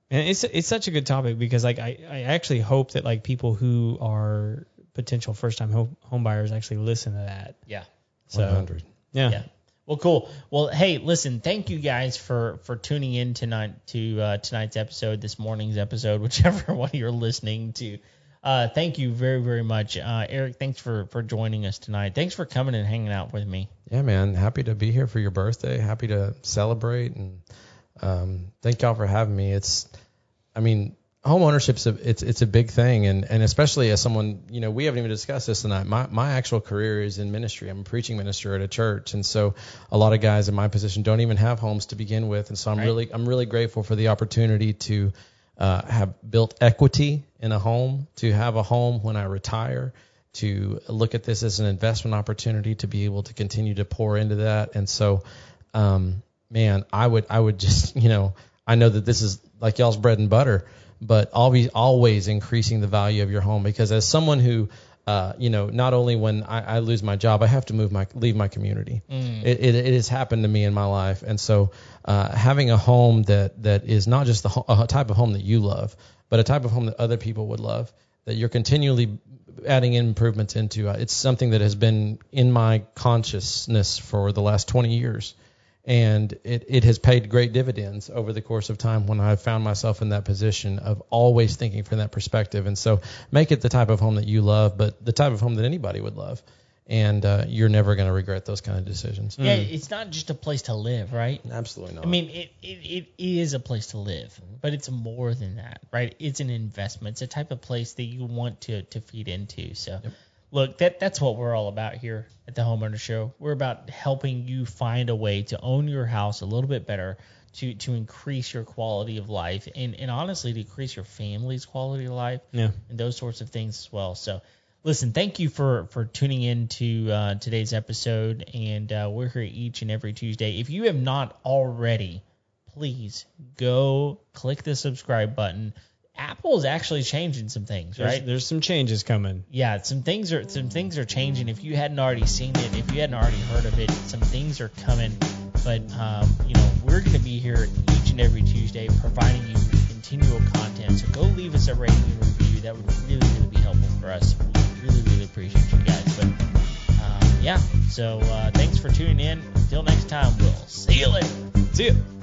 B: it's such a good topic because like I actually hope that like people who are potential first time home buyers actually listen to that.
A: Yeah.
B: So
C: 100.
B: Yeah.
A: Well, cool. Well, hey, listen, thank you guys for tuning in tonight to tonight's episode, this morning's episode, whichever one you're listening to. Thank you very, very much. Eric, thanks for joining us tonight. Thanks for coming and hanging out with me.
C: Yeah, man. Happy to be here for your birthday. Happy to celebrate. And thank y'all for having me. Home ownership's it's a big thing, and especially as someone, we haven't even discussed this tonight. My actual career is in ministry. I'm a preaching minister at a church, and so a lot of guys in my position don't even have homes to begin with, and so I'm really grateful for the opportunity to have built equity in a home, to have a home when I retire, to look at this as an investment opportunity, to be able to continue to pour into that, and so, man, I would just, I know that this is like y'all's bread and butter. But always increasing the value of your home, because as someone who, not only when I lose my job, I have to leave my community. It has happened to me in my life, and so having a home that is not just a type of home that you love, but a type of home that other people would love, that you're continually adding improvements into. It's something that has been in my consciousness for the last 20 years. And it has paid great dividends over the course of time when I've found myself in that position of always thinking from that perspective. And so make it the type of home that you love, but the type of home that anybody would love. And you're never going to regret those kind of decisions.
A: Yeah, it's not just a place to live, right?
C: Absolutely not.
A: I mean, it is a place to live, but it's more than that, right? It's an investment. It's a type of place that you want to feed into. So. Yep. Look, that's what we're all about here at the Homeowner Show. We're about helping you find a way to own your house a little bit better, to increase your quality of life, and honestly, to increase your family's quality of life, and those sorts of things as well. So, listen, thank you for tuning in to today's episode, and we're here each and every Tuesday. If you have not already, please go click the subscribe button. Apple is actually changing some things, right?
B: There's some changes coming.
A: Yeah, some things are changing. If you hadn't already seen it, if you hadn't already heard of it, some things are coming. But we're going to be here each and every Tuesday providing you with continual content. So go leave us a rating and review. That would really, really be helpful for us. We really, really appreciate you guys. But so thanks for tuning in. Until next time, we'll see you later.
B: See ya.